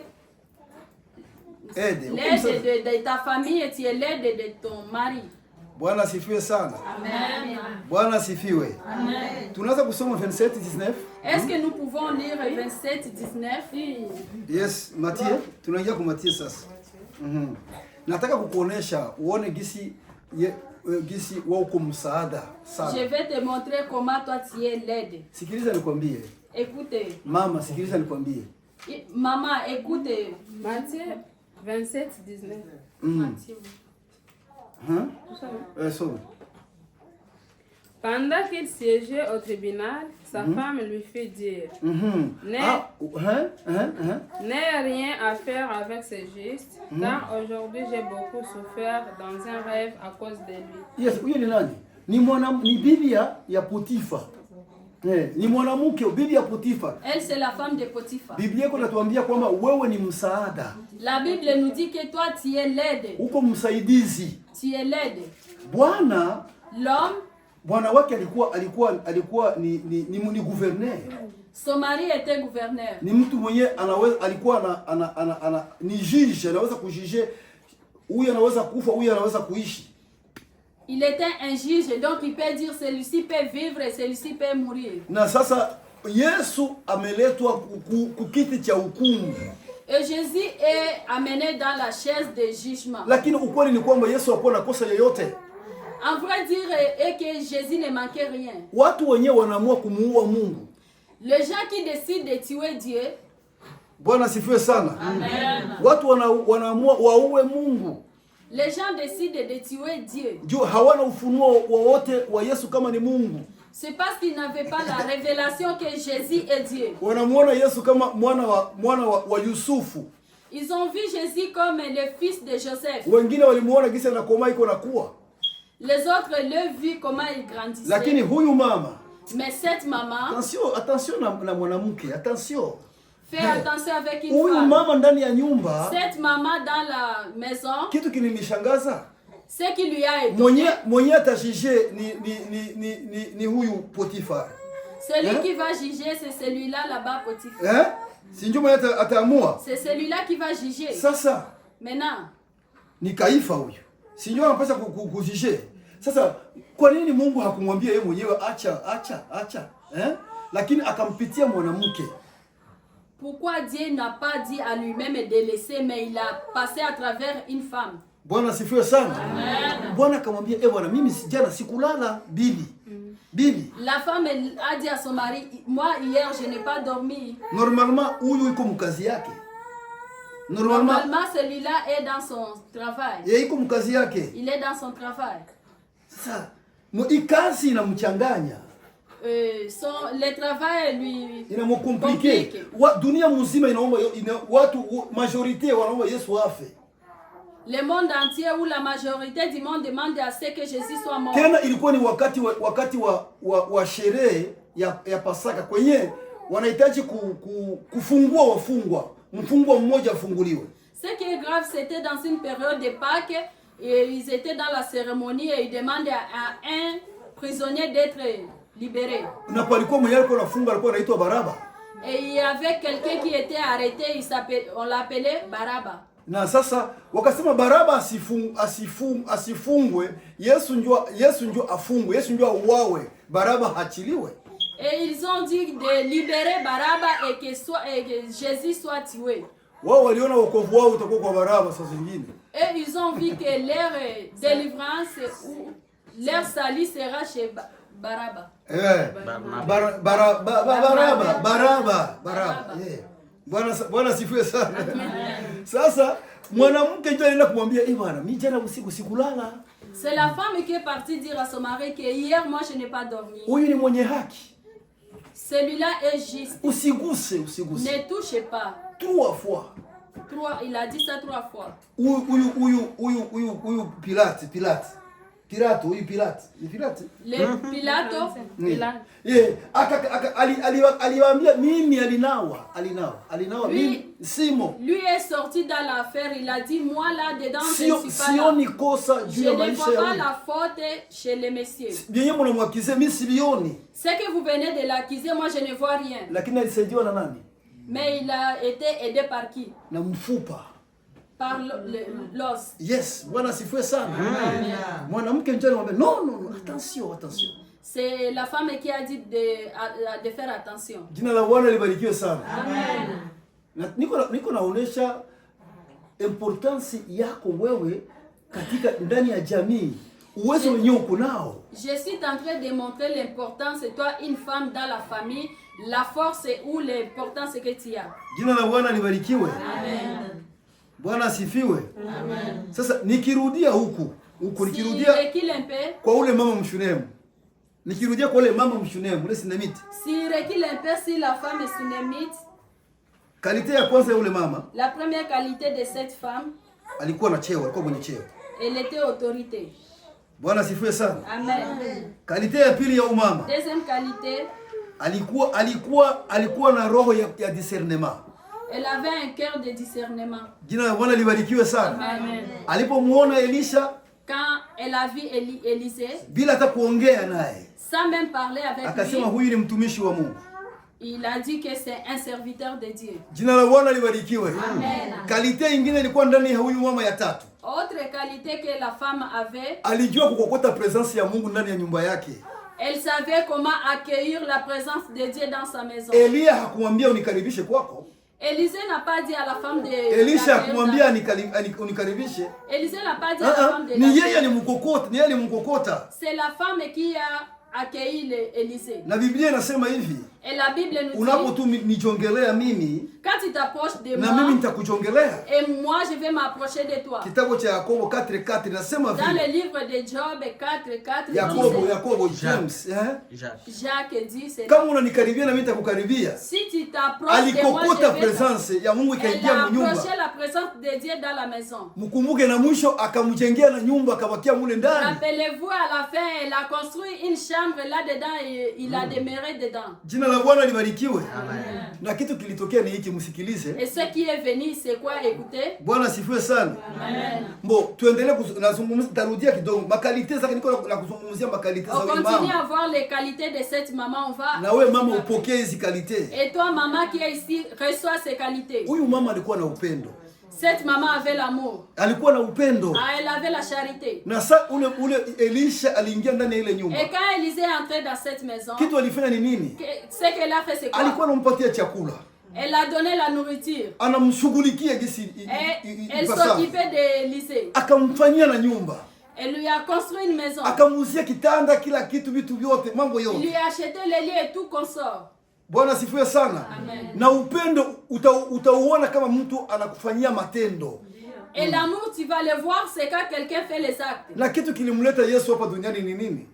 Speaker 1: Aide.
Speaker 2: l'aide de ta famille et tu es l'aide de ton mari.
Speaker 1: Bwana asifiwe sana.
Speaker 2: Amen.
Speaker 1: Bwana asifiwe.
Speaker 2: Amen.
Speaker 1: Tunaweza kusoma 27:19.
Speaker 2: Est-ce que nous pouvons lire 27:19?
Speaker 1: Yes, Matthieu. Tunaingia kwa Matthieu sasa. Nataka kukuonesha uone gisi wa uko msaada sana.
Speaker 2: Je vais te montrer comment toi tu es l'aide.
Speaker 1: Sikiliza nikwambie.
Speaker 2: Écoutez.
Speaker 1: Mama, sikiliza nikwambie.
Speaker 2: Maman, écoutez.
Speaker 3: Matthieu 27:19.
Speaker 2: Matthieu.
Speaker 3: Pendant qu'il siégeait au tribunal, sa femme lui fit dire n'aie rien à faire avec ce juste, car aujourd'hui j'ai beaucoup souffert dans un rêve à cause de lui.
Speaker 1: Yes, huyo ni nani? Ni bibi ya Potifa. Ni mwanamke bibi ya Potifa.
Speaker 2: Elle c'est la femme de Potifa.
Speaker 1: Biblia yako inatuambia kwamba wewe ni msaada.
Speaker 2: La Bible nous dit que toi tu es l'aide.
Speaker 1: Uko msaidizi.
Speaker 2: Tu es l'aide.
Speaker 1: L'homme bwana wake alikuwa ni gouverneur.
Speaker 2: Son mari était gouverneur.
Speaker 1: Ni mtu mwenye alikuwa ni juge, anaweza kujije huyu anaweza kufa, huyu anaweza kuishi.
Speaker 2: Il était un juge, donc il peut dire celui-ci peut vivre et celui-ci peut mourir.
Speaker 1: Na sasa Yesu ameletwa kukiti cha hukumu.
Speaker 2: Et Jésus est amené dans la chaise de jugement.
Speaker 1: Lakini ukweli ni kwamba Yesu hakuwa na kosa yoyote.
Speaker 2: En vrai dire est que Jésus ne manquait rien.
Speaker 1: Watu wenyewe wanaamua kumuua Mungu.
Speaker 2: Les gens qui décident de tuer Dieu.
Speaker 1: Bwana sifiwe sana.
Speaker 2: Amen.
Speaker 1: Watu wanaamua waue Mungu.
Speaker 2: Les gens décident de tuer Dieu.
Speaker 1: Juu hawana ufunuo wowote wa Yesu kama ni Mungu.
Speaker 2: C'est parce qu'ils n'avaient pas la révélation que Jésus est Dieu.
Speaker 1: Wanamuona Yesu kama mwana wa Yusufu.
Speaker 2: Ils ont vu Jésus comme le fils de Joseph.
Speaker 1: Wengine walimuona gisa na koma iko nakuwa.
Speaker 2: Les autres le vu comment il grandissait.
Speaker 1: Lakini huyu mama.
Speaker 2: Mais cette maman.
Speaker 1: Attention na mwanamke, attention.
Speaker 2: Fais attention avec une
Speaker 1: huyu
Speaker 2: femme.
Speaker 1: Mama ndani ya nyumba.
Speaker 2: Cette maman dans la maison.
Speaker 1: Kitu kilinishangaza.
Speaker 2: Ce qui lui a étonné.
Speaker 1: Mwenye atajije ni huyu Potifa.
Speaker 2: Celui qui va juger c'est celui-là là-bas Potifa.
Speaker 1: Si ndio mwenye ataamua.
Speaker 2: C'est celui-là qui va juger.
Speaker 1: Sasa.
Speaker 2: Maintenant.
Speaker 1: Ni Kaifa huyu. Si ndio anapaswa kujije. Sasa kwa nini Mungu hakumwambia yeye mwenyewe acha? Lakini akampitia mwanamke.
Speaker 2: Pourquoi Dieu n'a pas dit à lui-même de laisser, mais il a passé à travers une femme?
Speaker 1: Bwana sifiwe sana. Amen. Bwana akamwambia bwana mimi jana sikulala bibi. Bibi.
Speaker 2: La femme a dit à son mari, moi hier je n'ai pas dormi.
Speaker 1: Normalement huyu iko mkazi yake.
Speaker 2: Normalement celui-là est dans son travail.
Speaker 1: Yeye iko mkazi yake.
Speaker 2: Il est dans son travail.
Speaker 1: Sasa ikazi inamchanganya.
Speaker 2: Le travail lui
Speaker 1: inamcompliqué. Dunia mzima inaomba watu majorité wanaomba Yesu afe.
Speaker 2: Le monde entier ou la majorité du monde demande à ce que Jésus soit mort.
Speaker 1: Tena ilikuwa ni wakati wa sherehe ya Pasaka kwenye wanahitaji kufungua wafungwa. Mfungwa mmoja afunguliwe.
Speaker 2: Ce qui est grave, c'était dans une période de Pâques et ils étaient dans la cérémonie et ils demandaient à un prisonnier d'être libéré.
Speaker 1: Na palikuwa mwenye alikuwa anafunga alikuwa anaitwa Baraba.
Speaker 2: Et il y avait quelqu'un qui était arrêté, on l'appelait Baraba.
Speaker 1: Na sasa wakasema Baraba asifungwe, Yesu ndio afungwe, Yesu ndio auawe, Baraba hachiliwe.
Speaker 2: Et ils ont dit de libérer Baraba et que Jésus soit tué.
Speaker 1: Wao waliona wokovu wao utakuwa kwa Baraba sasa zingine.
Speaker 2: Et ils ont vu que leur délivrance ou leur salut sera chez Baraba.
Speaker 1: Baraba. Bwana sifiwe sana. Sasa mwanamke ndio anaenda kumwambia bwana mimi jana usiku sikulala.
Speaker 2: C'est la femme qui est partie dire à son mari que hier moi je n'ai pas dormi.
Speaker 1: Huyu ni mwenye haki.
Speaker 2: Celui-là est juste.
Speaker 1: Usiguse.
Speaker 2: Ne touchez pas.
Speaker 1: 3 fois.
Speaker 2: Il a dit ça 3 fois.
Speaker 1: Huyu Pilate. Pilato, huyu Pilato. Ni Pilato.
Speaker 2: Le Pilato.
Speaker 1: Aliwaambia mimi alinawa mimi simo.
Speaker 2: Lui est sorti dans l'affaire, il a dit moi là dedans je ne suis pas là.
Speaker 1: Sioni kosa juu ya maisha
Speaker 2: yangu. Je ne vois pas la faute chez les messieurs.
Speaker 1: Bien mnamwakize mimi sibioni.
Speaker 2: Ce que vous venez de l'accuser, moi je ne vois rien.
Speaker 1: Lakini alisaidiwa na nani?
Speaker 2: Mais il a été aidé par qui?
Speaker 1: Na mfupa.
Speaker 2: Par l'os.
Speaker 1: Yes, Bwana sifiwe sana. Mwanamke njoo anamwambia non, attention.
Speaker 2: C'est la femme qui a dit de faire attention.
Speaker 1: Jina la Bwana libarikiwe sana.
Speaker 2: Amen.
Speaker 1: Niko naonesha importance yako wewe katika ndani ya jamii. Uwezo wenyewe uko nao.
Speaker 2: Je suis en train de montrer l'importance de toi, une femme dans la famille, la force ou l'importance que tu as.
Speaker 1: Jina la Bwana libarikiwe.
Speaker 2: Amen.
Speaker 1: Bwana asifiwe.
Speaker 2: Amen.
Speaker 1: Sasa nikirudia huku nikirudia kwa ule mama mshunemu. Nikirudia kwa ule mama mshunemu, ule Sunamite.
Speaker 2: Si recule un peu si la femme est Sunamite.
Speaker 1: Kalite ya kwanza ya ule mama.
Speaker 2: La première qualité de cette femme.
Speaker 1: Alikuwa na cheo, alikuwa mwenye cheo.
Speaker 2: Elle était autorité.
Speaker 1: Bwana asifiwe sana.
Speaker 2: Amen.
Speaker 1: Kalite ya pili ya umama.
Speaker 2: Deuxième qualité.
Speaker 1: Alikuwa na roho ya discernement.
Speaker 2: Elle avait un cœur de discernement.
Speaker 1: Jina la Bwana libarikiwe sana.
Speaker 2: Amen.
Speaker 1: Alipomuona Elisha,
Speaker 2: quand elle a vu Élisée,
Speaker 1: bila hata kuongea naye,
Speaker 2: sans même parler avec lui,
Speaker 1: akasema huyu ni mtumishi wa Mungu.
Speaker 2: Il a dit que c'est un serviteur de Dieu.
Speaker 1: Jina la Bwana libarikiwe.
Speaker 2: Amen.
Speaker 1: Kalite nyingine ilikuwa ndani ya huyu mama ya tatu.
Speaker 2: Autre qualité que la femme avait,
Speaker 1: alijua kukokota presence ya Mungu ndani ya nyumba yake.
Speaker 2: Elle savait comment accueillir la présence de Dieu dans sa maison.
Speaker 1: Elia hakumwambia unikaribishe kwako.
Speaker 2: Élisée n'a pas dit à la femme de
Speaker 1: Elisha hakumwambia unikaribishe.
Speaker 2: Élisée n'a pas dit à la femme de
Speaker 1: ni yeye alimkokota, ni yeye alimkokota.
Speaker 2: C'est la femme qui a accueilli Élisée.
Speaker 1: Na Biblia inasema hivi.
Speaker 2: Et la Bible nous dit,
Speaker 1: unapo nijongelea mimi,
Speaker 2: quand tu t'approches de
Speaker 1: na
Speaker 2: moi,
Speaker 1: mimi nitakujongelea.
Speaker 2: Et moi je vais m'approcher de toi.
Speaker 1: Kitabu cha Yakobo 4:4 inasema
Speaker 2: vile. Dans le livre de Job 4:4,
Speaker 1: Yakobo James,
Speaker 2: Jacques dit c'est
Speaker 1: kama unanikaribia na mimi nitakukaribia.
Speaker 2: Si tu t'approches de moi,
Speaker 1: alikokota presence ya Mungu ikaingia nyumba.
Speaker 2: Elle a approché la présence de Dieu dans la maison.
Speaker 1: Mkumbuke na mwisho akamjengea na nyumba akabakia mule ndani.
Speaker 2: Rappelez-vous à la fin, elle a construit une chambre là-dedans et il a demeuré dedans.
Speaker 1: Jina la Bwana libarikiwe. Amen. Na kitu kilitokea ni hiki, msikilize.
Speaker 2: Et ce qui est venu c'est quoi? Écoutez.
Speaker 1: Bwana sifiwe sana.
Speaker 2: Amen.
Speaker 1: Bon, tuendelee kuzungumza, tarudia kidogo. Makalite zake niko na kuzungumzia makalite za mama.
Speaker 2: On continue à voir les qualités de cette maman, on va.
Speaker 1: Na wewe mama upokee hizi qualités.
Speaker 2: Et toi maman qui est ici, reçois ces qualités.
Speaker 1: Huyu mama alikuwa na upendo.
Speaker 2: Cette maman avait l'amour.
Speaker 1: Alikuwa na upendo.
Speaker 2: Ah, elle avait la charité.
Speaker 1: Na sa ule Elisha aliingia ndani ya ile nyumba.
Speaker 2: Et quand Élisée est entré dans cette maison,
Speaker 1: kitu alifanya ni nini?
Speaker 2: Ce qu'elle a fait c'est quoi?
Speaker 1: Alikuwa anampatia chakula.
Speaker 2: Elle a donné la nourriture.
Speaker 1: Anamshughulikia gisi.
Speaker 2: Elle s'occupait d'Élisée.
Speaker 1: Akamfanyia na nyumba.
Speaker 2: Elle lui a construit une maison.
Speaker 1: Akamuzia kitanda, kila kitu, vitu vyote, mambo yote.
Speaker 2: Il lui a acheté les lits et tout consort.
Speaker 1: Bwana sifiwe sana.
Speaker 2: Amen.
Speaker 1: Na upendo utauona kama mtu anakufanyia matendo.
Speaker 2: Et l'amour tu vas le voir c'est quand quelqu'un fait les actes.
Speaker 1: Na kitu kilimleta Yesu hapa duniani ni nini?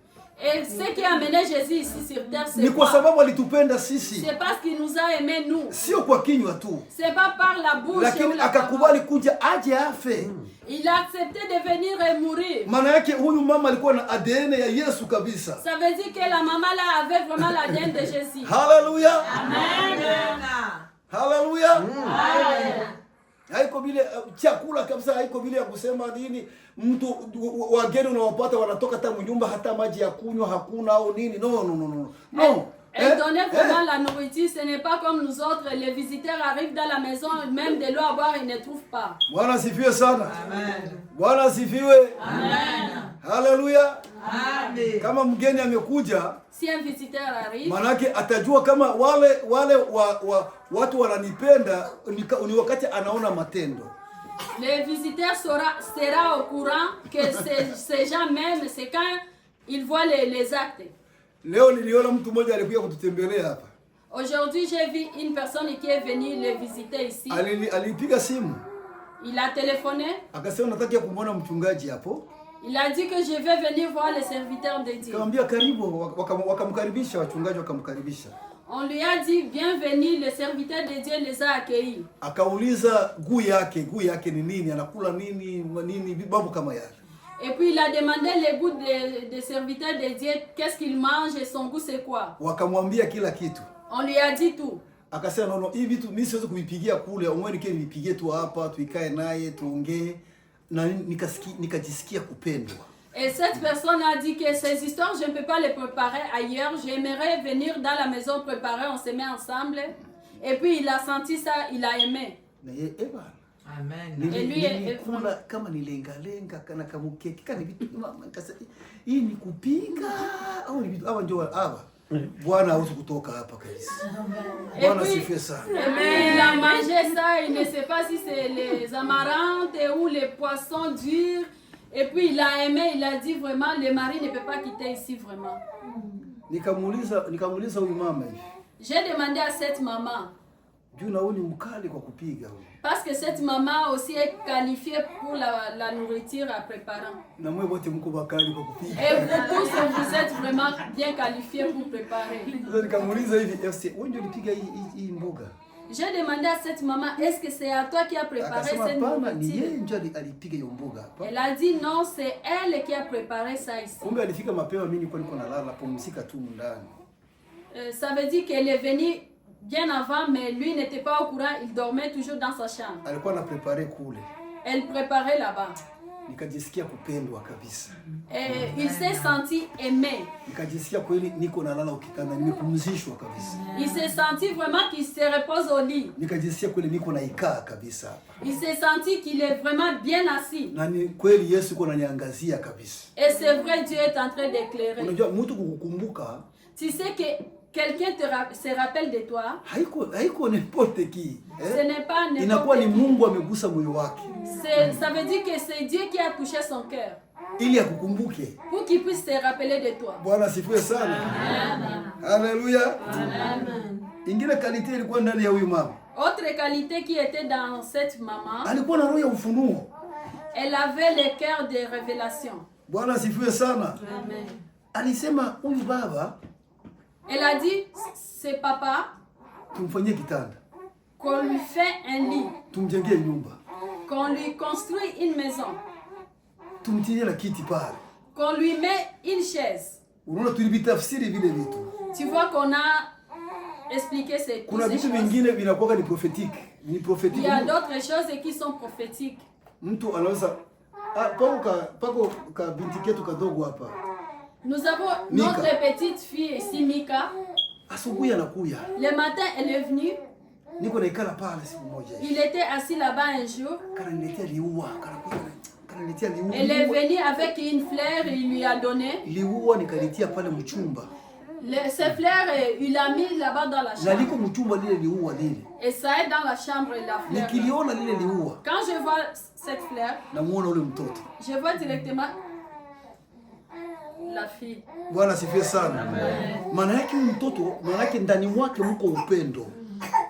Speaker 2: Et ce qui a amené Jésus ici sur terre c'est
Speaker 1: ni kwa sababu alitupenda sisi.
Speaker 2: C'est parce qu'il nous a aimé nous.
Speaker 1: Sio kwa kinywa tu.
Speaker 2: C'est pas par la bouche.
Speaker 1: Lakini akakubali kuja aje afe.
Speaker 2: Il a accepté de venir et mourir.
Speaker 1: Maana yake huyu mama alikuwa na ADN ya Yesu kabisa.
Speaker 2: Ça veut dire que la maman là avait vraiment l'ADN de Jésus.
Speaker 1: Hallelujah.
Speaker 2: Amen.
Speaker 1: Hallelujah.
Speaker 2: Amen.
Speaker 1: Haiko vile chakula kabisa, haiko vile ya kusema nini mtu wageni unawapata wanatoka hata nyumba hata maji ya kunywa hakuna au nini. No.
Speaker 2: Elle donnait vraiment la nourriture, ce n'est pas comme nous autres, les visiteurs arrivent dans la maison, même de l'eau à boire, ils ne trouvent pas.
Speaker 1: Bwana sifiwe sana.
Speaker 2: Amen.
Speaker 1: Bwana sifiwe.
Speaker 2: Amen.
Speaker 1: Hallelujah.
Speaker 2: Amen.
Speaker 1: Kama mgeni amekuja,
Speaker 2: si un visiteur arrive,
Speaker 1: manake atajua kama wale watu wananipenda ni wakati anaona matendo.
Speaker 2: Le visiteur sera au courant que ces gens m'aiment, c'est quand ils voient les actes.
Speaker 1: Leo niliona mtu mmoja alikuja kututembelea hapa.
Speaker 2: Aujourd'hui j'ai vu une personne qui est venue le visiter ici.
Speaker 1: Alipiga simu.
Speaker 2: Il a téléphoné.
Speaker 1: Akasema nataka kumwona mchungaji hapo.
Speaker 2: Il a dit que je vais venir voir les serviteurs de Dieu.
Speaker 1: Akamwambia karibu, wakamkaribisha, wachungaji wakamkaribisha.
Speaker 2: On lui a dit bienvenue, les serviteurs de Dieu les a accueillis.
Speaker 1: Akauliza guu yake ni nini, anakula nini, mambo kama yale.
Speaker 2: Et puis il a demandé les goûts des serviteurs de Dieu, qu'est-ce qu'ils mangent et son goût c'est quoi.
Speaker 1: Wakamwambia kila kitu.
Speaker 2: On lui a dit tout.
Speaker 1: Akasema nono, hivi vitu mimi siwezi kuvipigia kule, umwene kile nipigie tu hapa, tuikae naye, tuongee na nikajisikia kupendwa.
Speaker 2: Et cette personne a dit que ces histoires, je ne peux pas les préparer ailleurs. J'aimerais venir dans la maison préparer, on se met ensemble. Et puis il a senti ça, il a aimé.
Speaker 1: Amen. Et lui kama nilengalenga kana kamukeki kana vitu hii ni kupika au ni vitu ndio hapa. Bwana hawezi kutoka hapa kabisa. Bwana sifiwe sana.
Speaker 2: Et puis il a mangé ça, il ne sait pas si c'est les amarantes ou les poissons durs. Et puis il a aimé, il a dit vraiment le mari ne peut pas quitter ici vraiment.
Speaker 1: Nikamuuliza huyu mama hivi.
Speaker 2: J'ai demandé à cette maman. Parce que cette maman aussi est qualifiée pour la nourriture à préparer. Et vous tous, vous êtes vraiment bien qualifiés pour préparer. J'ai demandé à cette maman, est-ce que c'est à toi qui a préparé cette nourriture? Elle a dit non, c'est elle qui a préparé ça ici. Ça veut dire qu'elle est venue bien avant, mais lui n'était pas au courant, il dormait toujours dans sa chambre. Elle préparait là-bas. Et il s'est senti aimé. Il s'est senti vraiment qu'il se repose au lit. Il s'est senti qu'il est vraiment bien assis. Et c'est vrai, Dieu est en train d'éclairer. Tu sais que quelqu'un se rappelle de toi. Ce n'est pas n'importe qui. Ça veut dire que c'est Dieu qui a touché son cœur. Pour qu'il puisse se rappeler de toi.
Speaker 1: Alléluia.
Speaker 2: Autre qualité qui était dans cette maman. Elle avait le cœur de révélation.
Speaker 1: Amen.
Speaker 2: Elle a dit, c'est papa, qu'on lui fait un lit, qu'on lui construit une maison, qu'on lui met une chaise. Tu vois qu'on a expliqué ces choses. Il y a d'autres choses qui sont prophétiques. Nous avons notre petite fille ici, Mika. Le matin, elle est venue. Il était assis là-bas un jour. Elle est venue avec une fleur et il lui a donné. Ces fleurs, il a mis là-bas dans la chambre. Et ça est dans la chambre, la fleur. Quand je vois cette fleur, je vois directement la fille.
Speaker 1: Bwana sifiwe sana. Maana yake mtoto, maana yake ndani mwake mko upendo.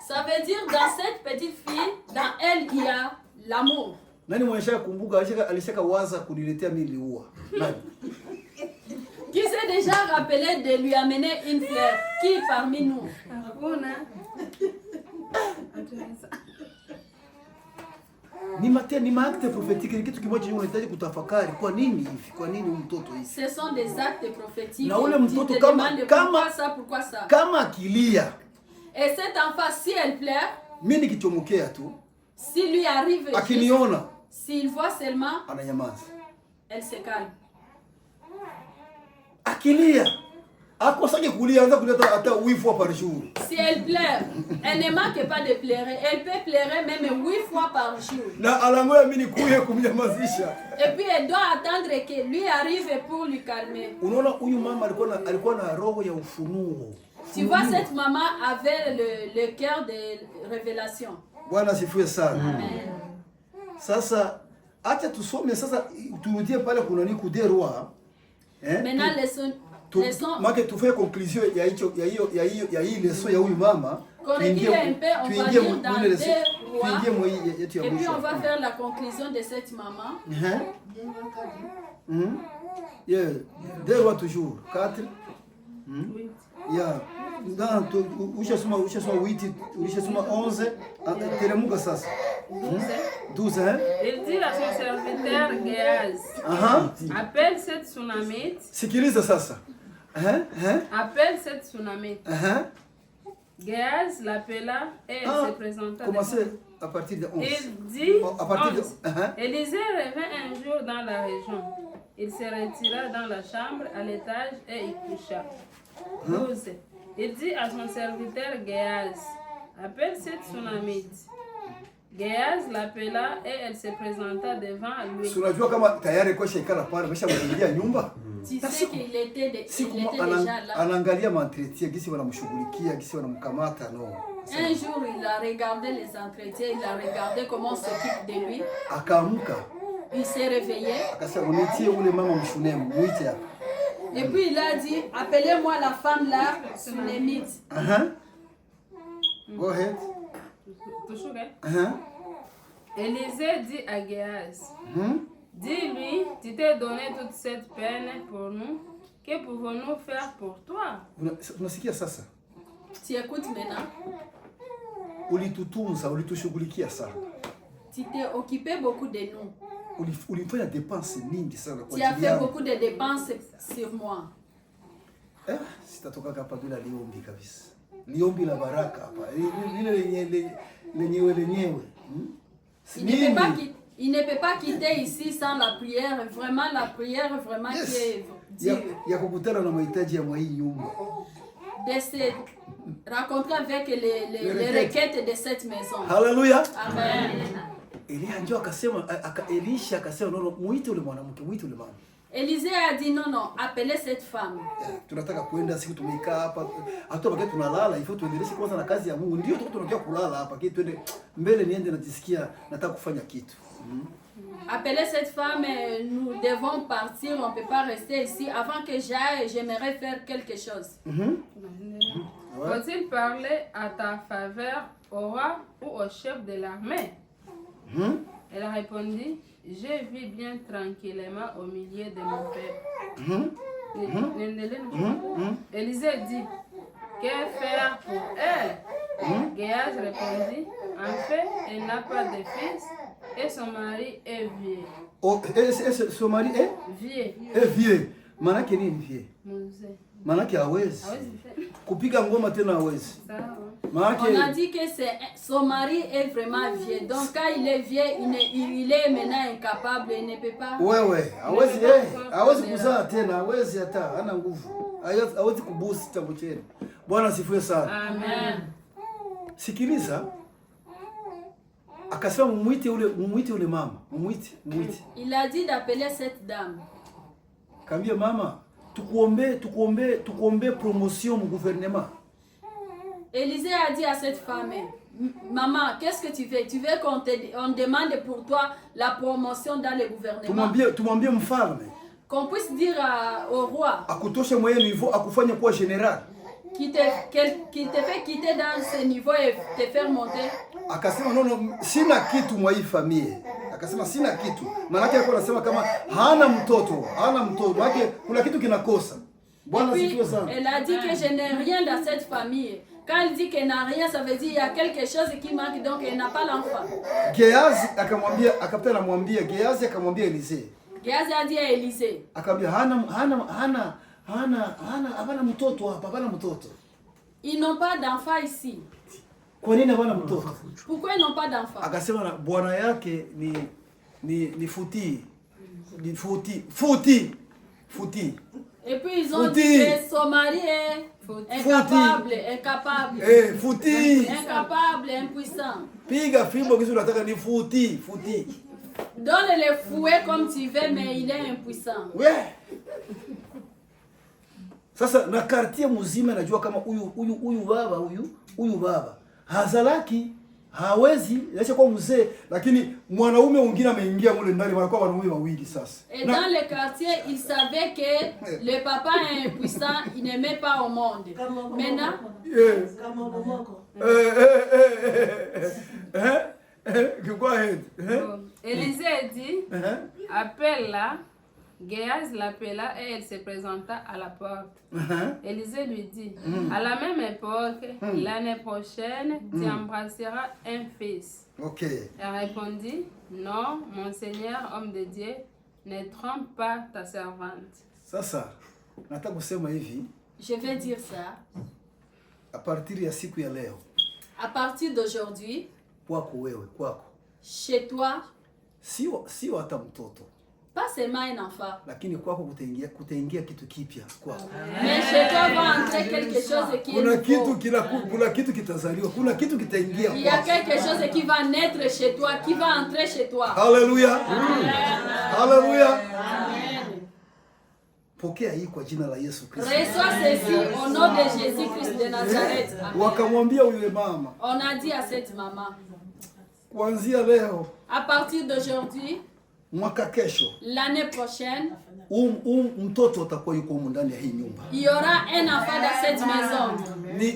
Speaker 2: Ça veut dire dans cette petite fille, dans elle il y a l'amour.
Speaker 1: Nani mwenye kumbuka alishaka waza kuniletea mimi liua? Nani?
Speaker 2: Qui s'est déjà rappelé de lui amener une fleur? Qui parmi nous?
Speaker 1: Ni maakte prophétique, ni kitu kimoja unahitaji kutafakari kwa nini hivi? Kwa nini mtoto hivi?
Speaker 2: Ce sont des actes prophétiques.
Speaker 1: Na ule mtoto
Speaker 2: pourquoi ça?
Speaker 1: Kama akilia.
Speaker 2: Et cet enfant si elle pleure,
Speaker 1: mimi nikichomokea tu.
Speaker 2: Si lui arrive
Speaker 1: akiniona,
Speaker 2: s'il voit seulement,
Speaker 1: ananyamaza.
Speaker 2: Elle se calme.
Speaker 1: Akilia akosake kulia anza kuleta hata 8 fois par jour.
Speaker 2: Si elle pleure, elle ne manque pas de pleurer. Elle peut pleurer même 8 fois par jour.
Speaker 1: Na alangoya mimi nikuye kumnyamazisha.
Speaker 2: Et puis elle doit attendre que lui arrive pour lui calmer.
Speaker 1: Unaona huyu mama alikuwa na roho ya ufunuo.
Speaker 2: Tu vois, cette maman avait le cœur de révélation.
Speaker 1: Bwana sifiwe sana.
Speaker 2: Amen.
Speaker 1: Sasa acha tusome sasa turudie pale kuna ni kuderwa.
Speaker 2: Maintenant leçon
Speaker 1: Maki tufanye conclusion ya hiyo hii leçon ya huyu mama.
Speaker 2: Tuingie mwa
Speaker 1: yetu ya mwisho.
Speaker 2: Et puis on va faire la conclusion de cette maman.
Speaker 1: Yeah, derwa toujours 4. Yeah. Ushasoma 11, teremuka sasa. 12, hein?
Speaker 3: Il dit à son serviteur Géaz, appelle cette Sunamite.
Speaker 1: Sikiliza sasa.
Speaker 3: Appelle cette Sunamite. Géaz l'appela et elle se présenta.
Speaker 1: Commencez à partir de 11.
Speaker 3: Il dit,
Speaker 1: à partir
Speaker 3: 11. Élisée revint un jour dans la région. Il se retira dans la chambre à l'étage et y coucha. 12. Il dit à son serviteur Géaz, appelle cette Sunamite. Géaz l'appela et elle se présenta devant lui.
Speaker 1: Unajua kama tayari kwa shekala pale ameshamwingia nyumba.
Speaker 2: Tu sais qu'il était déjà là.
Speaker 1: Anaangalia maentretien gisi wanamshughulikia, gisi wanamkamata no.
Speaker 2: Un jour, il a regardé les entretiens, il a regardé comment on s'occupe de lui.
Speaker 1: Akaamka.
Speaker 2: Il s'est réveillé.
Speaker 1: Akasema unitie ule mama mshunemu, muite hapa.
Speaker 2: Et puis il a dit, appelez-moi la femme là, Sunémite.
Speaker 1: Go ahead.
Speaker 3: Élisée dit à Géaz, dis-lui, tu t'es donné toute cette peine pour nous, que pouvons-nous faire pour toi?
Speaker 1: Unasikia sasa?
Speaker 2: Tu écoutes maintenant.
Speaker 1: Ulitutunza, ulitushughulikia sana.
Speaker 2: Tu t'es occupé beaucoup de nous.
Speaker 1: Ulifanya dépenses nyingi sana kwa
Speaker 2: ajili yangu. Tu as fait beaucoup de dépenses sur moi.
Speaker 1: Sitatoka hapa bila liombi kabisa. Liombi la baraka hapa. Lile lenyewe.
Speaker 2: Il ne peut pas quitter ici sans la prière. Vraiment la prière vraiment qui est Dieu.
Speaker 1: Ya kukutana na mahitaji ya hii nyumba.
Speaker 2: De se rencontrer avec les requêtes de cette maison.
Speaker 1: Hallelujah.
Speaker 2: Amen.
Speaker 1: Elisha akasema no, muite ule mwanamke, muite ule mama.
Speaker 2: Élisée a dit non, appelez cette femme.
Speaker 1: Tunataka kuenda siku tumekaa hapa, hata wakati tunalala, ifo tuendeleshe kwanza na kazi ya Mungu. Ndio tunakia kulala hapa, kile twende mbele niende najisikia nataka kufanya kitu.
Speaker 2: Appelez cette femme, nous devons partir, on ne peut pas rester ici. Avant que j'aille, j'aimerais faire quelque chose.
Speaker 3: Faut-il parler à ta faveur au roi ou au chef de l'armée? Elle a répondu, je vis bien tranquillement au milieu de mon peuple. Élisée dit, que faire pour elle? Géaz répondit, en fait, elle n'a pas de fils et son mari est vieux.
Speaker 1: Oh, son mari est
Speaker 3: vieux.
Speaker 1: Est vieux. Manake nini vieux?
Speaker 3: Mzee.
Speaker 1: Manake hawezi. Kupiga ngoma tena hawezi.
Speaker 2: On a dit que son mari est vraiment vieux. Donc quand il est vieux, il est maintenant incapable, il ne peut pas.
Speaker 1: Ouais. Hawezi kuzaa tena, hawezi hata, hana nguvu. Hawezi kubusi tambo tena. Bwana sifiwe sana.
Speaker 2: Amen.
Speaker 1: Sikiliza. Akasema mumuite ule mama, mumuite.
Speaker 2: Il a dit d'appeler cette dame.
Speaker 1: Kambia mama, tukuombe promotion au gouvernement.
Speaker 2: Élisée a dit à cette femme, maman, qu'est-ce que tu veux? Tu veux qu'on demande pour toi la promotion dans le gouvernement?
Speaker 1: Tumwambie mfalme.
Speaker 2: Qu'on puisse dire au roi.
Speaker 1: Akutoshe moyen niveau akufanya kuwa général.
Speaker 2: Qui te fait quitter dans ce niveau et te faire monter.
Speaker 1: Akasema no, sina kitu mwa hii familia. Akasema sina kitu. Maana yake alikuwa anasema kama hana mtoto. Maana kuna kitu kinakosa. Bwana sifiwe sana.
Speaker 2: Elle a dit que je n'ai rien dans cette famille. Quand elle dit qu'elle n'a rien, ça veut dire qu'il y a quelque chose qui manque, donc elle n'a pas l'enfant.
Speaker 1: Géaz akamwambia Élisée.
Speaker 2: Géaz a dit à Élisée.
Speaker 1: Akamwambia hana mtoto hapa, hana mtoto.
Speaker 2: Ils n'ont pas d'enfant ici.
Speaker 1: Kwa nini hana mtoto?
Speaker 2: Pourquoi ils n'ont pas d'enfant?
Speaker 1: Akasema bwana yake ni Futi.
Speaker 2: Et puis ils ont dit que son mari est incapable.
Speaker 1: Futi.
Speaker 2: Incapable, impuissant.
Speaker 1: Piga fimbo kisu nataka ni Futi.
Speaker 2: Donne le fouet comme tu veux, mais il est impuissant.
Speaker 1: Ouais. Sasa na quartier mzima najua kama huyu baba hazalaki hawezi acha kwa mzee, lakini mwanaume mwingine ameingia mule ndani, wanakuwa wanaume wawili sasa.
Speaker 2: Et dans le quartier, il savait que le papa est impuissant, il n'aimait pas au monde. Maintenant,
Speaker 3: Élisée dit, appelle-la. Géaz l'appela et elle se présenta à la porte. Élisée lui dit, à la même époque, l'année prochaine, tu embrasseras un fils. Elle répondit, non, mon Seigneur, homme de Dieu, ne trompe pas ta servante.
Speaker 2: Je vais dire ça.
Speaker 1: À partir ya siku ya leo.
Speaker 2: À partir d'aujourd'hui.
Speaker 1: Kwako wewe, kwako.
Speaker 2: Chez toi.
Speaker 1: Sio hata mtoto.
Speaker 2: Pas seulement un enfant.
Speaker 1: Lakini kwako kutaingia kitu kipya kwako.
Speaker 2: Mais chez toi va entrer quelque chose qui est nouveau.
Speaker 1: Kuna kitu kitazaliwa, kuna kitu kitaingia kwako.
Speaker 2: Il y a quelque chose qui va naître chez toi, qui va entrer chez toi.
Speaker 1: Hallelujah. Hallelujah.
Speaker 2: Amen.
Speaker 1: Pokea hii kwa jina la Yesu Kristo.
Speaker 2: Reçois ceci au nom de Jésus-Christ de Nazareth.
Speaker 1: Wakamwambia yule mama.
Speaker 2: On a dit à cette maman.
Speaker 1: Kuanzia leo.
Speaker 2: À partir d'aujourd'hui.
Speaker 1: Mwaka kesho.
Speaker 2: L'année prochaine.
Speaker 1: Mtoto atakuwa yuko ndani ya hii nyumba.
Speaker 2: Il y aura un enfant dans cette maison.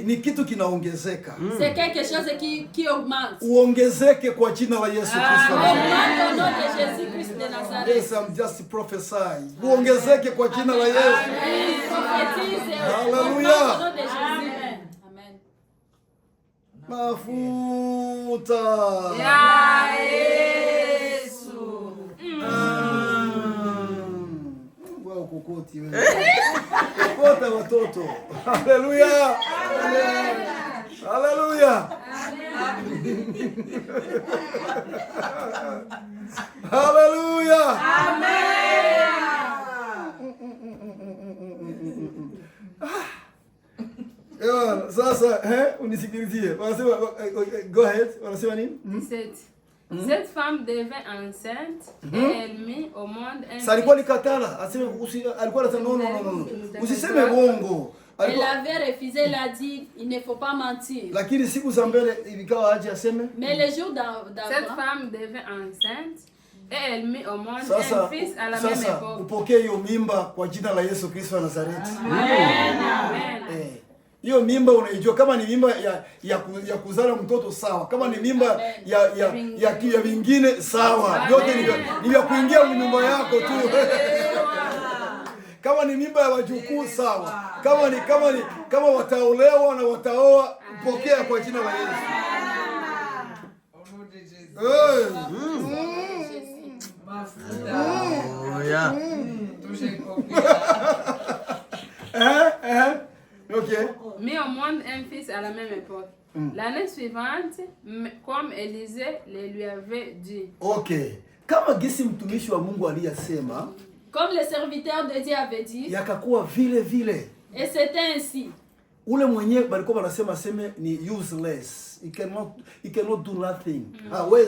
Speaker 1: Ni kitu kinaongezeka.
Speaker 2: C'est quelque chose qui augmente.
Speaker 1: Uongezeke kwa jina la Yesu Kristo.
Speaker 2: Augmente au nom de Jésus-Christ de Nazareth.
Speaker 1: Yes, I'm just prophesying. Uongezeke kwa jina la Yesu.
Speaker 2: Amen. Prophétise au nom de Jésus. Amen.
Speaker 1: Mafuta.
Speaker 3: Ya Yesu.
Speaker 1: Kokoti wewe. Kokota watoto. Haleluya. Haleluya. Haleluya. Sasa unisikilizie. Wanasema go ahead. Wanasema nini?
Speaker 3: 17. Cette femme devint enceinte et elle mit au monde un fils.
Speaker 1: Alikuwa nikatala, alikuwa anasema no. Usiseme bongo.
Speaker 2: Elle avait refusé, elle a dit, il ne faut pas mentir.
Speaker 1: Lakini siku za mbele ilikawa aje aseme.
Speaker 2: Mais les jours d'avant,
Speaker 3: cette femme devint enceinte et elle mit au monde un fils à la même époque.
Speaker 1: Sasa upokee hiyo mimba kwa jina la Yesu Kristo wa Nazareti.
Speaker 3: Amen.
Speaker 1: Hiyo mimba unaijua kama ni mimba ya kuzala mtoto sawa. Kama ni mimba ya vingine sawa. Yote ni ya kuingia mimba yako tu. Kama ni mimba ya wajukuu sawa. Kama wataolewa na wataoa, pokea kwa jina la Yesu. Okay.
Speaker 3: Mis au monde un fils à la même époque. L'année suivante, comme Élisée le lui avait dit.
Speaker 1: Okay. Kama gisi mtumishi wa Mungu aliyasema.
Speaker 2: Comme le serviteur de Dieu avait dit.
Speaker 1: Yakakuwa vile.
Speaker 2: Et c'était ainsi.
Speaker 1: Ule mwenye balikuwa wanasema seme ni useless. He cannot do nothing.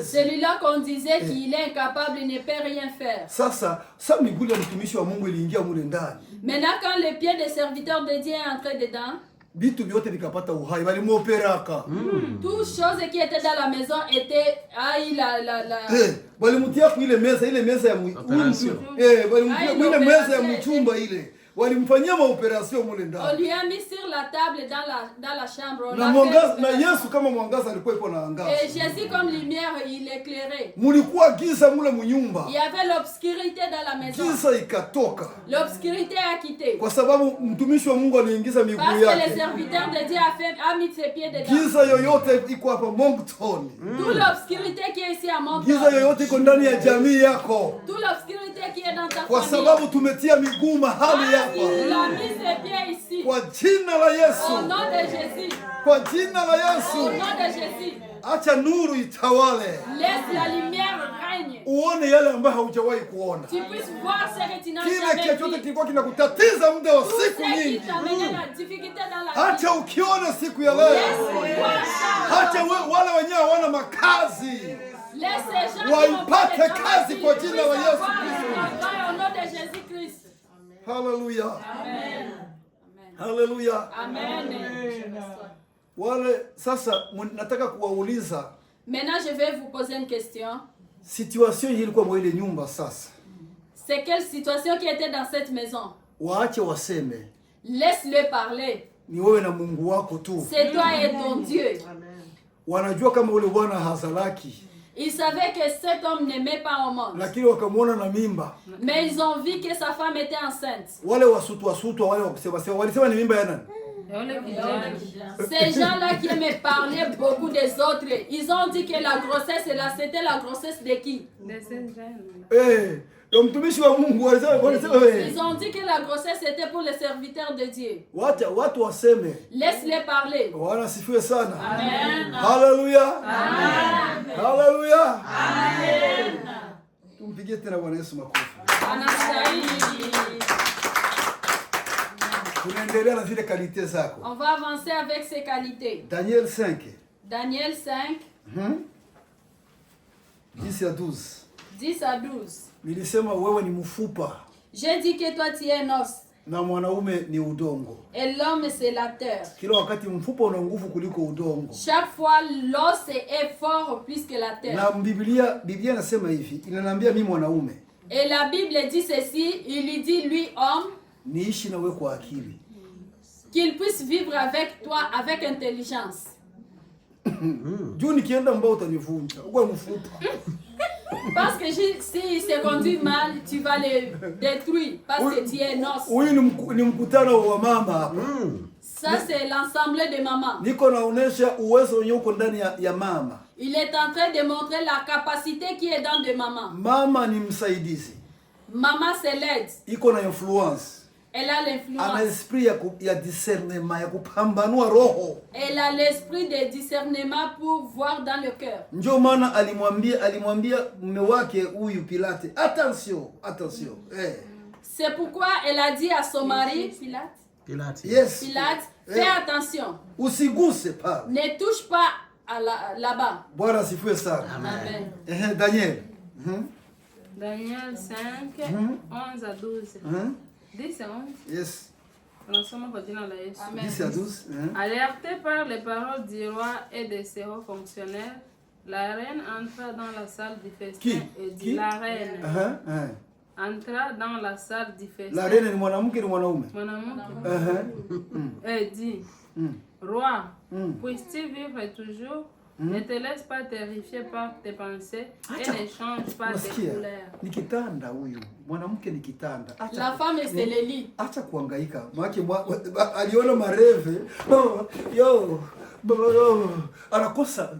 Speaker 2: Celui-là qu'on disait qu'il est incapable, il ne peut rien faire.
Speaker 1: Sasa miguu ya mtumishi wa Mungu iliingia mule ndani.
Speaker 2: Maintenant quand le pied des serviteurs de Dieu est entré dedans,
Speaker 1: vitu vyote vikapata uhai, walimwoperaka.
Speaker 2: Toutes choses qui étaient dans la maison étaient
Speaker 1: walimtia kwa ile meza ya walimtia meza ya mchumba ile. Walimfanyia maoperation mule ndani.
Speaker 2: On lui a mis sur la table dans la chambre.
Speaker 1: Na Yesu kama mwangaza alikuwa iko na angaza.
Speaker 2: Et Jésus comme lumière, il éclairait.
Speaker 1: Mulikuwa giza mule mnyumba.
Speaker 2: Il y avait l'obscurité dans la maison.
Speaker 1: Giza ikatoka.
Speaker 2: L'obscurité a quitté.
Speaker 1: Kwa sababu mtumishi wa Mungu aliingiza miguu yake.
Speaker 2: Parce que le serviteur de Dieu a mis ses pieds dedans.
Speaker 1: Giza yoyote iko hapa Moncton.
Speaker 2: Toute l'obscurité qui est ici à Moncton.
Speaker 1: Giza yoyote iko ndani ya jamii yako.
Speaker 2: Toute l'obscurité qui est dans ta famille.
Speaker 1: Kwa sababu tumetia miguu mahali hapa.
Speaker 2: Il a mis ses pieds ici.
Speaker 1: Kwa jina la Yesu.
Speaker 2: Au nom de Jésus.
Speaker 1: Kwa jina la Yesu.
Speaker 2: Au nom de Jésus.
Speaker 1: Acha nuru itawale.
Speaker 2: Laisse la lumière règne.
Speaker 1: Uone yale ambayo haujawahi kuona.
Speaker 2: Tu puisses voir ce que tu n'as jamais vu.
Speaker 1: Kile chochote kilikuwa kinakutatiza muda wa siku nyingi. Acha ukiona siku ya leo. Acha wale wenyewe hawana makazi. Waipate kazi kwa jina la Yesu Kristo. Hallelujah.
Speaker 2: Amen.
Speaker 1: Hallelujah.
Speaker 2: Amen.
Speaker 1: Wale sasa nataka kuwauliza.
Speaker 2: Maintenant je vais vous poser une question.
Speaker 1: Situation ilikuwa mwa ile nyumba sasa.
Speaker 2: C'est quelle situation qui était dans cette maison?
Speaker 1: Waache waseme.
Speaker 2: Laisse-le parler.
Speaker 1: Ni wewe na Mungu wako tu.
Speaker 2: C'est toi et ton Dieu.
Speaker 1: Wanajua kama ule bwana hazalaki.
Speaker 2: Ils savaient que cet homme n'aimait pas au monde.
Speaker 1: Lakini wakamwona na mimba.
Speaker 2: Mais ils ont vu que sa femme était enceinte.
Speaker 1: Wale wasutwa wale walisema ni mimba ya nani?
Speaker 2: Ces gens-là qui aimaient parler beaucoup des autres, ils ont dit que la grossesse, c'était la grossesse de qui?
Speaker 3: De ces jeunes.
Speaker 2: Ils ont dit que la grossesse était pour les serviteurs de Dieu. Laisse-les parler.
Speaker 1: Amen. Hallelujah.
Speaker 2: Amen.
Speaker 1: Hallelujah.
Speaker 2: Amen.
Speaker 1: Tumpigie tena Bwana Yesu makofi. Tunaendelea na zile qualités zako.
Speaker 2: On va avancer avec ses qualités.
Speaker 1: Daniel 5.
Speaker 2: Daniel 5.
Speaker 1: 10 à 12.
Speaker 2: 10 à 12.
Speaker 1: Nilisema wewe ni mfupa.
Speaker 2: J'ai dit que toi tu es un os.
Speaker 1: Na mwanaume ni udongo.
Speaker 2: Et l'homme c'est la terre.
Speaker 1: Kila wakati mfupa una nguvu kuliko udongo.
Speaker 2: Chaque fois l'os est fort plus que la terre.
Speaker 1: Na Biblia inasema hivi, inaniambia mimi mwanaume.
Speaker 2: Et la Bible dit ceci, il lui dit lui homme,
Speaker 1: niishi na wewe kwa akili.
Speaker 2: Qu'il puisse vivre avec toi avec intelligence.
Speaker 1: Juu nikienda mbao utanivunja. Uko mfupa.
Speaker 2: Parce que si se conduit mal, tu vas le détruire parce que tu es os.
Speaker 1: Huyu ni mkutano wa mama hapa.
Speaker 2: Ça c'est l'ensemble de maman.
Speaker 1: Niko naonesha uwezo uko ndani ya mama.
Speaker 2: Il est en train de montrer la capacité qui est dans de maman.
Speaker 1: Mama ni msaidizi.
Speaker 2: Maman c'est l'aide.
Speaker 1: Iko na influence.
Speaker 2: Elle a l'influence.
Speaker 1: Ana esprit ya discernement ya kupambanua roho.
Speaker 2: Elle a l'esprit de discernement pour voir dans le cœur.
Speaker 1: Ndio maana alimwambia mume wake huyu Pilate, attention.
Speaker 2: C'est pourquoi elle a dit à son mari
Speaker 1: Pilate. Yes.
Speaker 2: Pilate, fais attention.
Speaker 1: Usiguse pas.
Speaker 2: Ne touche pas là-bas.
Speaker 1: Bwana asifiwe sana.
Speaker 2: Amen.
Speaker 1: Daniel.
Speaker 3: Daniel 5, 11 à 12. 10 à 11.
Speaker 1: Yes.
Speaker 3: Amen.
Speaker 1: 10 à 12.
Speaker 3: Alerté par les paroles du roi et de ses hauts fonctionnaires, la reine entra dans la salle du festin et dit la reine. Entra dans la salle du festin.
Speaker 1: La reine ni mwanamke ni mwanaume?
Speaker 3: Et dit, roi, puisses-tu vivre toujours? Ne te laisse pas terrifier par tes pensées et ne change pas de couleur.
Speaker 1: Ni kitanda huyu. Mwanamke ni kitanda.
Speaker 2: La femme c'est le lit.
Speaker 1: Acha kuhangaika. Maana aliona mareve. Anakosa.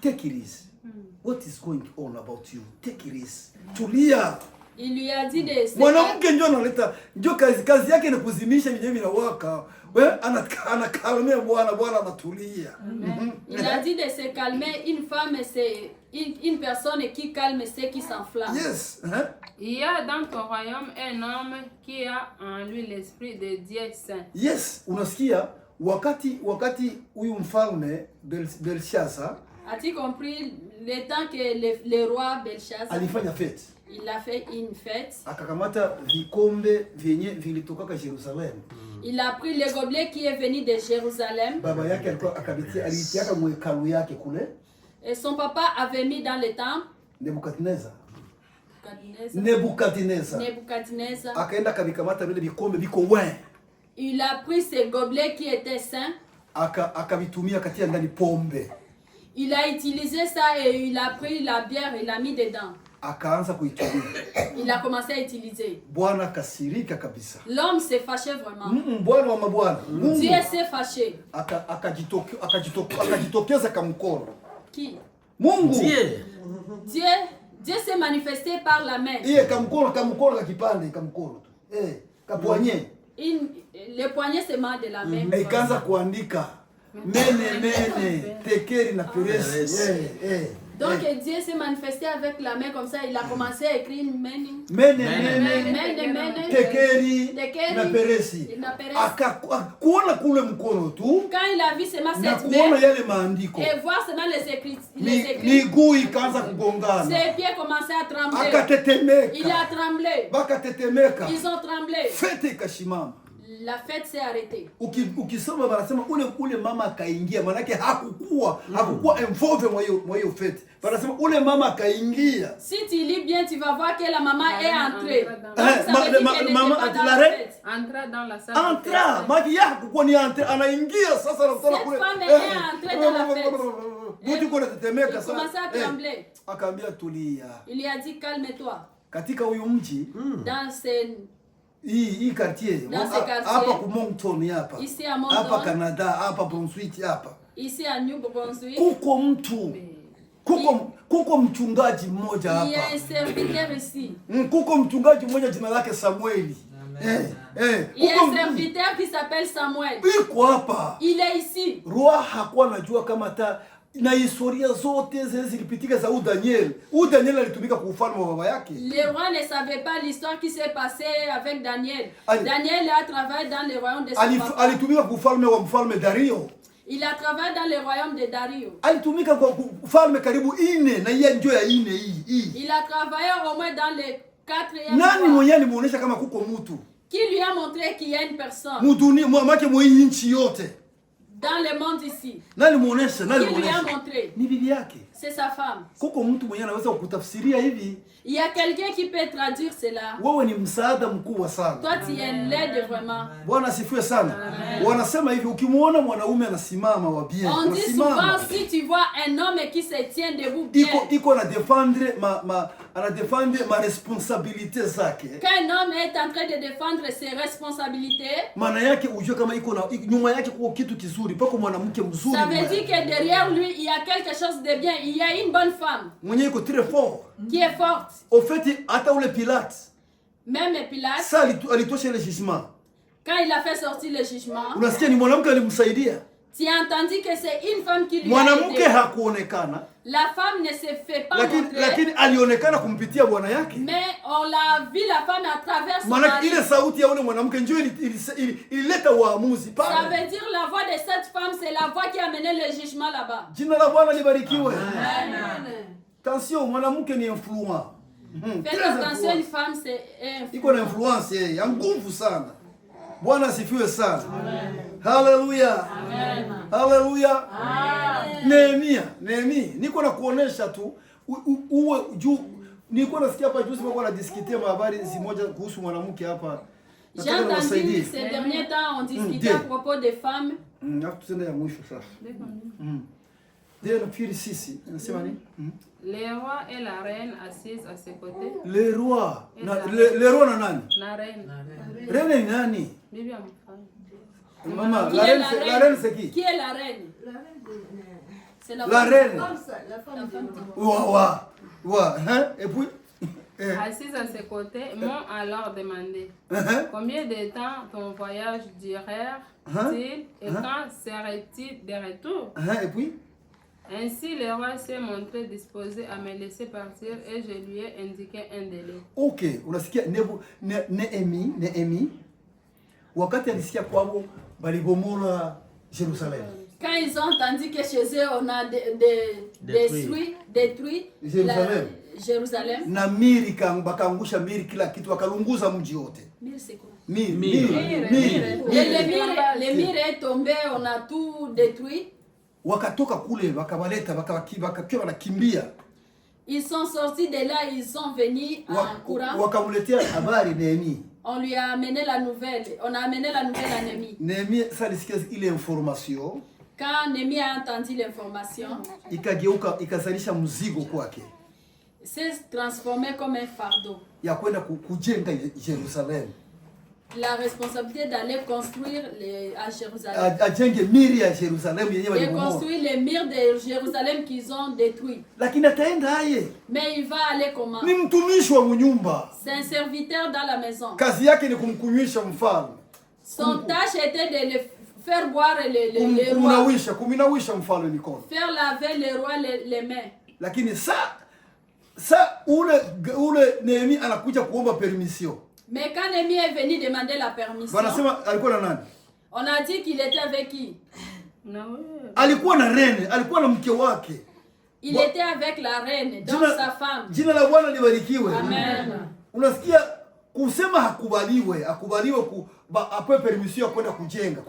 Speaker 1: Take it easy. What is going on about you? Take it easy. Tulia.
Speaker 2: Il lui a dit de
Speaker 1: mwanamke ndio analeta ndio kazi yake ni kuzimisha vyenyewe vinawaka. Wewe anakalmia bwana anatulia.
Speaker 2: Il a dit de se calmer. Une femme c'est une personne qui calme ceux qui s'enflamment.
Speaker 1: Yes.
Speaker 3: Il y a dans ton royaume un homme qui a en lui l'esprit de Dieu saint.
Speaker 1: Yes, unasikia wakati huyu mfalme Belshazzar.
Speaker 2: As-tu compris le temps que le roi Belshazzar
Speaker 1: alifanya fête?
Speaker 2: Il a fait une fête.
Speaker 1: Akakamata vikombe vyenye vilitoka Jerusalem.
Speaker 2: Il a pris le gobelet qui est venu de Jérusalem.
Speaker 1: Baba yake alikuwa alitiaka mwekalu yake kule.
Speaker 2: Et son papa avait mis dans le temple.
Speaker 1: Nebukadnezar. Akaenda kavikamata vile vikombe viko win.
Speaker 2: Il a pris ce gobelet qui était saint.
Speaker 1: Akavitumia katia ndani pombe.
Speaker 2: Il a utilisé ça et il a pris la bière et l'a mis dedans.
Speaker 1: Akaanza kuitumia.
Speaker 2: Il a commencé à utiliser.
Speaker 1: Bwana kasirika kabisa.
Speaker 2: L'homme s'est fâché vraiment.
Speaker 1: Bwana wa mabwana.
Speaker 2: Dieu s'est fâché.
Speaker 1: Akajitokeza kamkono.
Speaker 2: Qui?
Speaker 1: Mungu.
Speaker 2: Dieu s'est manifesté par la main.
Speaker 1: Iye kamkono kakipande kamkono. Kapoigné.
Speaker 2: Le poignet c'est mal de la main.
Speaker 1: Ikaanza kuandika. Mene tekeri na peresi.
Speaker 2: Donc Dieu s'est manifesté avec la main comme ça, il a commencé à écrire mene
Speaker 1: tekeri na peresi. Akakuona kule mkono tu.
Speaker 2: Quand il a vu seulement cette
Speaker 1: main yale maandiko.
Speaker 2: Et voir seulement les écrits.
Speaker 1: Miguu ikaanza kugongana.
Speaker 2: Ses pieds commençaient à trembler.
Speaker 1: Akatetemeka.
Speaker 2: Il a tremblé.
Speaker 1: Bakatetemeka.
Speaker 2: Ils ont tremblé.
Speaker 1: Fete ikashimama.
Speaker 2: La fête s'est arrêtée.
Speaker 1: Ukisoma wanasema ule mama akaingia, maana yake hakukuwa involved mwa hiyo fete. Wanasema ule mama akaingia.
Speaker 2: Si tu lis bien, tu vas voir que la maman est entrée.
Speaker 1: Maman
Speaker 3: entra dans la salle.
Speaker 1: Entra, maana yake hakukuwa ni entrée, anaingia sasa na
Speaker 2: kule. Cette femme est entrée dans la fête.
Speaker 1: Mtu kuna tetemeka
Speaker 2: sana. Il commençait à trembler.
Speaker 1: Akaambia tulia.
Speaker 2: Il lui a dit calme-toi.
Speaker 1: Katika huyu mji
Speaker 2: dans ces
Speaker 1: hii quartier hapa ku Moncton hapa.
Speaker 2: Ici à Moncton.
Speaker 1: Hapa Canada, hapa Brunswick hapa.
Speaker 2: Ici à New Brunswick.
Speaker 1: Kuko mtu. Kuko mchungaji mmoja hapa.
Speaker 2: Il y a un serviteur ici.
Speaker 1: Kuko mchungaji mmoja jina lake Samueli.
Speaker 2: Il y a un serviteur qui s'appelle Samuel.
Speaker 1: Iko hapa.
Speaker 2: Il est ici.
Speaker 1: Roi hakuwa anajua kama na historia zote zilipitika za Daniel. Daniel alitumika kwa ufalme wa baba yake.
Speaker 2: Le roi ne savait pas l'histoire qui s'est passée avec Daniel. Daniel a travaillé dans le royaume de son papa.
Speaker 1: Alitumika kwa ufalme wa mfalme Dario.
Speaker 2: Il a travaillé dans le royaume de Dario.
Speaker 1: Alitumika kwa ufalme karibu 4 na yeye ndio ya 4 hii.
Speaker 2: Il a travaillé au moins dans le 4e.
Speaker 1: Nani mwenye alimuonesha kama kuko mtu?
Speaker 2: Qui lui a montré qu'il y a une personne?
Speaker 1: Muduni mwake mwa nchi yote.
Speaker 2: Dans le monde ici.
Speaker 1: Nani muonesha?
Speaker 2: Qui lui a montré?
Speaker 1: Ni bibi yake.
Speaker 2: C'est sa femme.
Speaker 1: Kuko mtu mwenye anaweza kukutafsiria hivi.
Speaker 2: Il y a quelqu'un qui peut traduire cela.
Speaker 1: Wewe ni msaada mkubwa sana.
Speaker 2: Toi tu es l'aide vraiment.
Speaker 1: Bwana asifiwe sana. Wanasema hivi ukimuona mwanaume anasimama wa bien.
Speaker 2: On dit souvent si tu vois un homme qui se tient debout bien.
Speaker 1: Iko na défendre ma responsabilité zake.
Speaker 2: Quand un homme est en train de défendre ses responsabilités.
Speaker 1: Maana yake ujue kama iko na nyuma yake kwa kitu kizuri, pako mwanamke mzuri.
Speaker 2: Ça veut dire que derrière lui il y a quelque chose de bien, il y a une bonne femme.
Speaker 1: Mwenye iko très fort.
Speaker 2: Qui est forte.
Speaker 1: Au fait, hata ule Pilate.
Speaker 2: Même Pilate.
Speaker 1: Ça alitosha le jugement.
Speaker 2: Quand il a fait sortir le jugement.
Speaker 1: Unasikia ni mwanamke alimsaidia.
Speaker 2: Tu as entendu que c'est une femme qui lui a
Speaker 1: mwanamke hakuonekana.
Speaker 2: La femme ne se fait pas montrer.
Speaker 1: Lakini alionekana kumpitia bwana yake.
Speaker 2: Mais on l'a vu la femme à travers son mari.
Speaker 1: Maana ile sauti ya ule mwanamke njoo ilileta waamuzi pale.
Speaker 2: Ça veut dire la voix de cette femme, c'est la voix qui a mené le jugement là-bas.
Speaker 1: Jina la Bwana libarikiwe.
Speaker 2: Amen.
Speaker 1: Attention, mwanamke ni influent.
Speaker 2: Faites attention, une femme c'est influent.
Speaker 1: Iko na influence ya nguvu sana. Bwana asifiwe sana. Haleluya.
Speaker 2: Amen.
Speaker 1: Haleluya. Nehemia, niko na kuonesha tu uwe juu. Niko nasikia hapa juzi wako wanadiscuter habari zimoja kuhusu mwanamke hapa.
Speaker 2: J'ai entendu ces derniers temps on discutait à propos des femmes.
Speaker 1: Tusende ya mwisho sasa. Ndio nafikiri sisi nasema nini?
Speaker 3: Le roi et la reine assises à ses côtés.
Speaker 1: Le roi na nani?
Speaker 3: La reine.
Speaker 1: Reine ni nani?
Speaker 3: Bibi ya mfalme.
Speaker 1: Maman, la reine c'est qui?
Speaker 2: Qui est la reine? C'est
Speaker 1: la reine.
Speaker 2: La femme.
Speaker 1: Hein? Et puis
Speaker 3: assise à ses côtés, m'ont alors demandé combien de temps ton voyage durerait-il et quand serait-il de retour?
Speaker 1: Et puis
Speaker 3: ainsi le roi s'est montré disposé à me laisser partir et je lui ai indiqué un délai.
Speaker 1: Ok, unasikia Nehemi wakati alisikia kwao balibomola Jerusalem.
Speaker 2: Quand ils ont entendu que chez eux on a détruit Jérusalem.
Speaker 1: Na miri bakaangusha miri kila kitu wakalunguza mji wote.
Speaker 2: Miri c'est quoi?
Speaker 1: Miri.
Speaker 2: Le mur est tombé, on a tout détruit.
Speaker 1: Wakatoka kule wakabaleta wakakiwa wanakimbia.
Speaker 2: Ils sont sortis de là, ils sont venus en courant.
Speaker 1: Wakamletea habari Nehemi.
Speaker 2: On lui a amené la nouvelle. On a amené la nouvelle à Nehemi.
Speaker 1: Nehemi ça alisikia ile information.
Speaker 2: Quand Nehemi a entendu l'information,
Speaker 1: ikageuka ikazalisha mzigo kwake.
Speaker 2: s'est transformé comme un fardeau.
Speaker 1: Ya kwenda kujenga Jerusalem.
Speaker 2: La responsabilité d'aller construire à Jérusalem.
Speaker 1: Ajenge miri ya Jerusalem yenyewe
Speaker 2: de construire les murs de Jérusalem qu'ils ont détruits.
Speaker 1: Lakini ataenda aye.
Speaker 2: Mais il va aller comment?
Speaker 1: Ni mtumishi wa mnyumba.
Speaker 2: C'est un serviteur dans la maison.
Speaker 1: Kazi yake ni kumkunywisha mfalme.
Speaker 2: Son tâche était de le faire boire les rois.
Speaker 1: Kuminawisha mfalme mikono.
Speaker 2: Faire laver les rois les mains.
Speaker 1: Lakini sa ule Nehemi anakuja kuomba permission.
Speaker 2: Mais quand Nehemi est venu demander la permission,
Speaker 1: wanasema alikuwa na nani?
Speaker 2: On a dit qu'il était avec qui?
Speaker 1: Alikuwa na reine, alikuwa na mke wake.
Speaker 2: Il était avec la reine, donc sa femme.
Speaker 1: Jina la Bwana libarikiwe.
Speaker 2: Amen.
Speaker 1: Unasikia kusema akubaliwe apewe permission kwenda kujenga.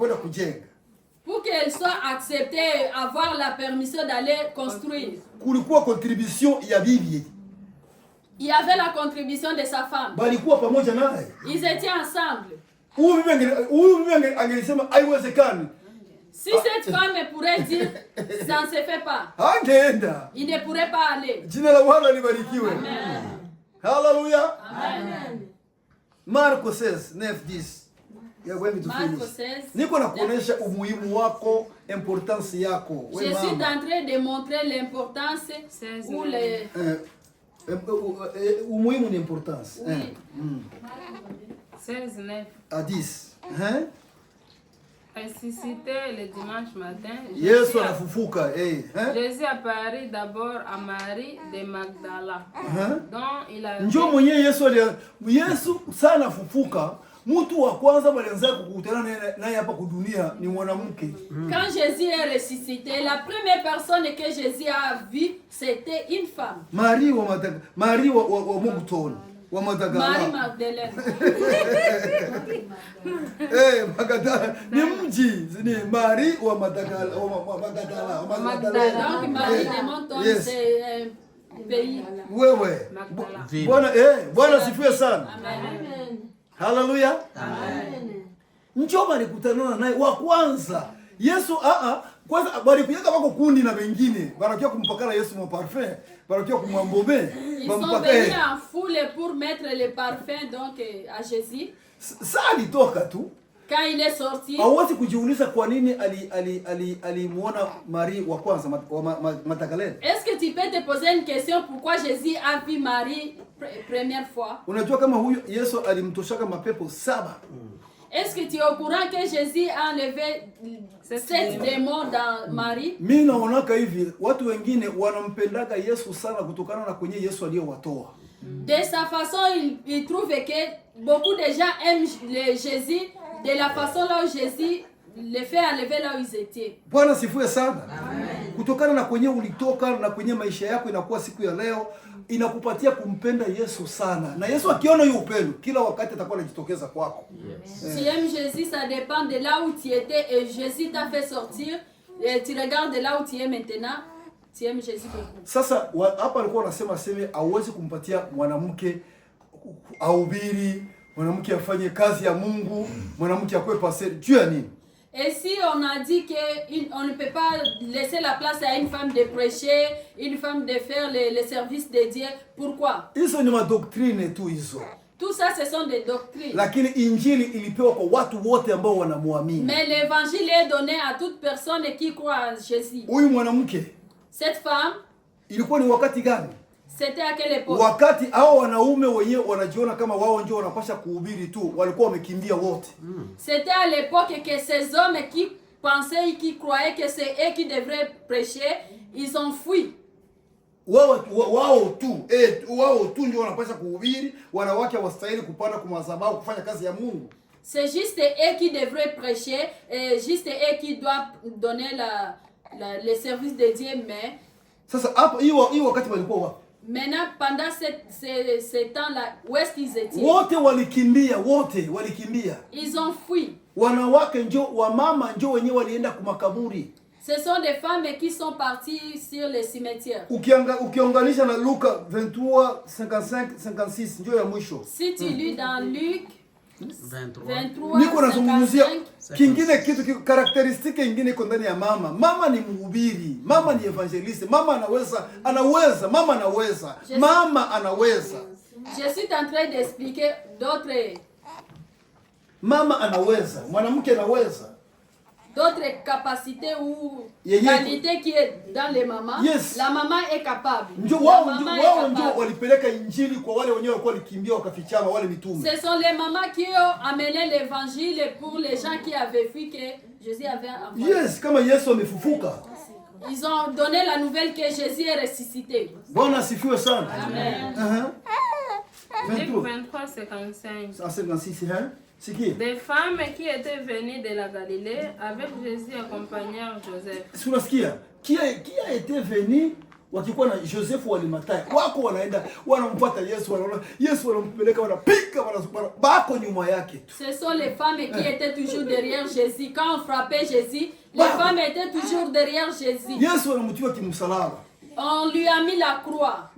Speaker 2: Pour qu'elle soit acceptée, avoir la permission d'aller construire.
Speaker 1: Kulikuwa contribution ya bibi.
Speaker 2: Il y avait la contribution de sa femme.
Speaker 1: Balikuwa pamoja naye.
Speaker 2: Ils étaient ensemble.
Speaker 1: Huyu bibi angelisema haiwezekani.
Speaker 2: Si cette femme pourrait dire, ça ne se fait pas. Il ne pourrait pas aller.
Speaker 1: Amen. Hallelujah.
Speaker 2: Amen.
Speaker 1: Marko 16, 9, 10.
Speaker 2: Marko 16.
Speaker 1: Niko na kuonesha umuhimu wako, importance yako.
Speaker 2: Je suis en train de montrer l'importance ou les...
Speaker 1: umuhimu ni importance.
Speaker 2: Oui.
Speaker 3: 16, 9.
Speaker 1: À 10.
Speaker 3: Ressuscité le dimanche matin,
Speaker 1: Yesu anafufuka.
Speaker 3: Jésus apparaît d'abord à Marie de Magdala, dont il a...
Speaker 1: Njoo mwenye Yesu sana fufuka. Mtu wa kwanza walianza kukutana naye hapa kudunia ni mwanamke.
Speaker 2: Quand Jésus est ressuscité, la première personne que Jésus a vue, c'était une femme.
Speaker 1: Marie wa Magdala. Wa Magdala.
Speaker 2: Marie Magdalene.
Speaker 1: Magdala ni mji, ni Marie wa Magdala,
Speaker 2: Donc Marie démontre c'est pays.
Speaker 1: Wewe. Bwana sifiwe sana.
Speaker 2: Amen.
Speaker 1: Hallelujah.
Speaker 2: Amen.
Speaker 1: Njoo walikutana naye wa kwanza. Yesu kwanza walikuja wako kundi na wengine. Wanakia kumpakana Yesu mo parfum, wanakia kumwambome.
Speaker 2: Ils sont venus en foule pour mettre le parfum donc à Jésus.
Speaker 1: Ça alitoka tu.
Speaker 2: Quand il est sorti,
Speaker 1: hawezi kujiuliza kwa nini alimuona Marie wa kwanza Magdalene.
Speaker 2: Est-ce que tu peux te poser une question pourquoi Jésus a vu Marie première fois?
Speaker 1: Unajua kama huyu Yesu alimtoshaka mapepo 7.
Speaker 2: Est-ce que tu es au courant que Jésus a enlevé 7 démons dans Marie?
Speaker 1: Mimi naonaka hivi watu wengine wanampendaga Yesu sana kutokana na kwenye Yesu aliyowatoa.
Speaker 2: De sa façon, il trouve que beaucoup de gens aiment Jésus de la façon là où Jésus les fait enlever là où ils étaient.
Speaker 1: Bwana sifiwe sana. Kutokana na kwenye ulitoka na kwenye maisha yako inakuwa siku ya leo inakupatia kumpenda Yesu sana. Na Yesu akiona hiyo upendo kila wakati atakuwa anajitokeza kwako.
Speaker 2: Si tu aimes Jésus, ça dépend de là où tu étais et Jésus t'a fait sortir et tu regardes de là où tu es maintenant. Tu aimes Jésus beaucoup.
Speaker 1: Sasa hapa alikuwa anasema hawezi kumpatia mwanamke ahubiri, mwanamke afanye kazi ya Mungu, mwanamke akwe passer Dieu ya nini?
Speaker 2: Et si on a dit qu'on ne peut pas laisser la place à une femme de prêcher, une femme de faire le service de Dieu, pourquoi?
Speaker 1: Hizo ni madoktrine tu hizo.
Speaker 2: Tout ça, ce sont des doctrines.
Speaker 1: Lakini injili ilipewa kwa watu wote ambao wanamuamini.
Speaker 2: Mais l'évangile est donné à toute personne qui croit en Jésus.
Speaker 1: Huyu mwanamke,
Speaker 2: cette femme,
Speaker 1: ilikuwa ni wakati gani?
Speaker 2: C'était à quelle époque?
Speaker 1: Wakati hao wanaume wenyewe wanajiona kama wao ndio wanapasha kuhubiri tu, walikuwa wamekimbia wote.
Speaker 2: C'était à l'époque que ces hommes qui pensaient et qui croyaient que c'est eux qui devraient prêcher, ils ont fui.
Speaker 1: Wao tu ndio wanapasha kuhubiri, wanawake hawastahili kupanda kwa madhabahu kufanya kazi ya Mungu.
Speaker 2: C'est juste eux qui devraient prêcher et juste eux qui doivent donner le service de Dieu, mais
Speaker 1: sasa hapo hiyo wakati walikuwa wapi?
Speaker 2: Maintenant, pendant ce temps-là, où est-ce qu'ils étaient?
Speaker 1: Wote walikimbia.
Speaker 2: Ils ont fui.
Speaker 1: Wanawake njo, wamama njo wenyewe walienda kumakaburi.
Speaker 2: Ce sont des femmes qui sont parties sur les cimetières.
Speaker 1: Ukiunganisha na Luka 23, 55, 56 ndio ya mwisho.
Speaker 2: Si tu lis dans Luc 23,
Speaker 1: niko nazungumzia kingine kitu karakteristiki nyingine iko ndani ya mama. Mama ni mhubiri, mama ni evangeliste, mama anaweza, mama anaweza.
Speaker 2: Je suis en train d'expliquer d'autres.
Speaker 1: Mama anaweza, mwanamke anaweza.
Speaker 2: D'autres capacités ou qualités qui est dans les mamans.
Speaker 1: Yes.
Speaker 2: La maman est capable.
Speaker 1: Wao ndio walipeleka injili kwa wale wenyewe walikuwa walikimbia wakafichama wale mitume.
Speaker 2: Ce sont les mamans qui ont amené l'évangile pour les gens qui avaient vu que Jésus avait envoyé.
Speaker 1: Yes, kama Yesu amefufuka.
Speaker 2: Ils ont donné la nouvelle que Jésus est ressuscité.
Speaker 1: Bwana asifiwe sana.
Speaker 2: Amen.
Speaker 3: 23, 55.
Speaker 1: 56, hein? C'est qui?
Speaker 3: Des femmes qui étaient venues de la Galilée avec Jésus accompagnant Joseph.
Speaker 1: Unasikia? Qui a été venu wakikuwa na Joseph wa Arimathaya. Wako wanaenda wanampata Yesu, wanaona Yesu wanampeleka wanapika bako nyuma yake.
Speaker 2: Ce sont les femmes qui étaient toujours derrière Jésus. Quand on frappait Jésus, les femmes étaient toujours derrière Jésus.
Speaker 1: Yesu wanamtiwa kimsalaba.
Speaker 2: On lui a mis la croix.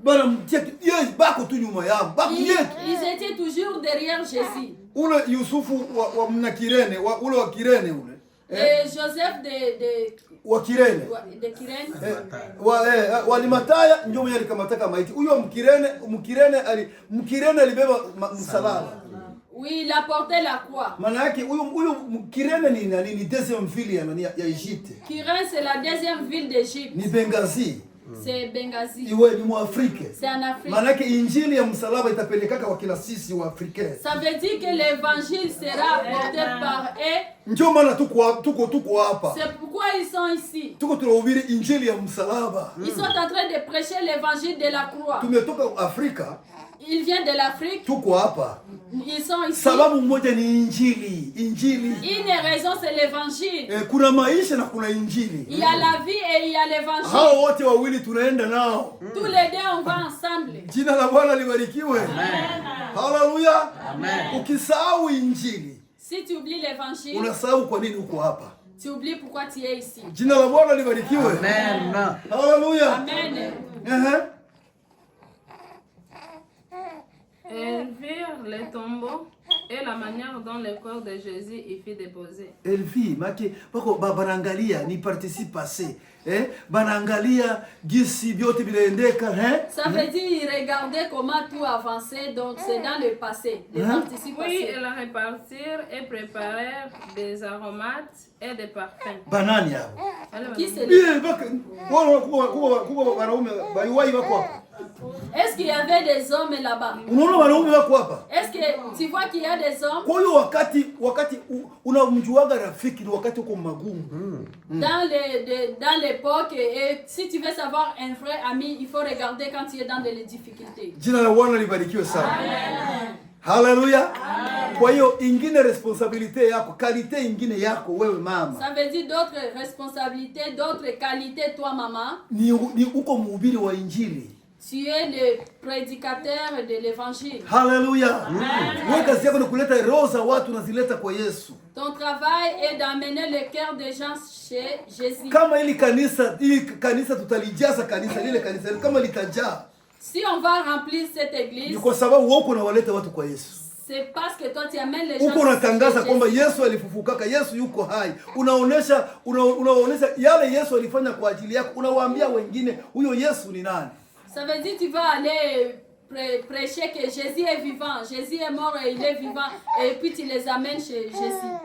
Speaker 2: Ils étaient toujours derrière Jésus.
Speaker 1: Ule Yusufu wa Mnakirene, ule wa Kirene ule.
Speaker 2: Joseph de
Speaker 1: Kirene.
Speaker 2: De Kirene.
Speaker 1: Walimataya ndio mwenye alikamataka maiti. Huyo Mkirene alibeba msalaba.
Speaker 2: Oui, il a porté la croix.
Speaker 1: Maana yake huyo Kirene ni nani? Ni deuxième ville ya Egypte.
Speaker 2: Kirene c'est la deuxième ville d'Égypte.
Speaker 1: Ni Benghazi.
Speaker 2: C'est Benghazi.
Speaker 1: Iwe ni Mwafrika.
Speaker 2: C'est en Afrique.
Speaker 1: Maana yake injili ya msalaba itapelekaka kwa kila sisi wa Afrika.
Speaker 2: Ça veut dire que l'évangile sera porté par eux.
Speaker 1: Ndio maana tuko hapa.
Speaker 2: C'est pourquoi ils sont ici.
Speaker 1: Tuko tunahubiri injili ya msalaba.
Speaker 2: Ils sont en train de prêcher l'évangile de la croix.
Speaker 1: Tumetoka Afrika.
Speaker 2: Ils viennent de l'Afrique.
Speaker 1: Tuko hapa.
Speaker 2: Ils sont ici.
Speaker 1: Sababu moja ni injili.
Speaker 2: Une raison c'est l'évangile.
Speaker 1: Kuna maisha na kuna injili.
Speaker 2: Il y a la vie et il y a l'évangile.
Speaker 1: Hao wote wawili tunaenda nao.
Speaker 2: Tous les deux on va ensemble.
Speaker 1: Jina la Bwana libarikiwe.
Speaker 2: Amen.
Speaker 1: Haleluya.
Speaker 2: Amen.
Speaker 1: Ukisahau injili,
Speaker 2: si tu oublies l'évangile,
Speaker 1: unasahau kwa nini uko hapa.
Speaker 2: Tu oublies pourquoi tu es ici.
Speaker 1: Jina la Bwana libarikiwe.
Speaker 4: Amen.
Speaker 1: Haleluya.
Speaker 2: Amen.
Speaker 3: Elles virent les tombeaux et la manière dont le corps de Jésus y fut déposé.
Speaker 1: Elles virent, make bako banangalia ni participe passé. Banangalia gisi biote bilaendeka,
Speaker 2: Ça veut dire ils regardaient comment tout avançait, donc c'est dans le passé, les participes passés.
Speaker 3: Puis elles répartirent et préparèrent des aromates et des parfums.
Speaker 1: Banani yao.
Speaker 2: Qui c'est? Est-ce qu'il y avait des hommes là-bas? Est-ce que tu vois qu'il y a des hommes? Dans l'époque, et si tu veux savoir un vrai ami, il faut regarder quand tu es dans des difficultés.
Speaker 1: Haleluya. Kwa hiyo ingine responsabilité yako, qualité ingine yako wewe mama.
Speaker 2: Ça veut dire d'autres responsabilités, d'autres qualités toi maman.
Speaker 1: Ni uko mhubiri wa injili.
Speaker 2: Tu es le prédicateur de l'évangile.
Speaker 1: Haleluya. Wewe kazi yako ni kuleta roho za watu na zileta kwa Yesu.
Speaker 2: Ton travail est d'amener le cœur des gens chez Jésus.
Speaker 1: Kama ili kanisa tutalijaza kanisa lile kanisa kama litajaa.
Speaker 2: Si on va remplir cette église,
Speaker 1: ni kwa sababu wako unawaleta watu kwa Yesu.
Speaker 2: C'est parce que toi tu amènes les gens.
Speaker 1: Uko unatangaza kwamba Yesu alifufukaka, Yesu yuko hai. Unaonesha yale Yesu alifanya kwa ajili yako. Unawaambia wengine huyo Yesu ni nani?
Speaker 2: Ça veut dire tu vas aller prêcher que Jésus est vivant, Jésus est mort et il est vivant, et puis tu les amènes chez Jésus.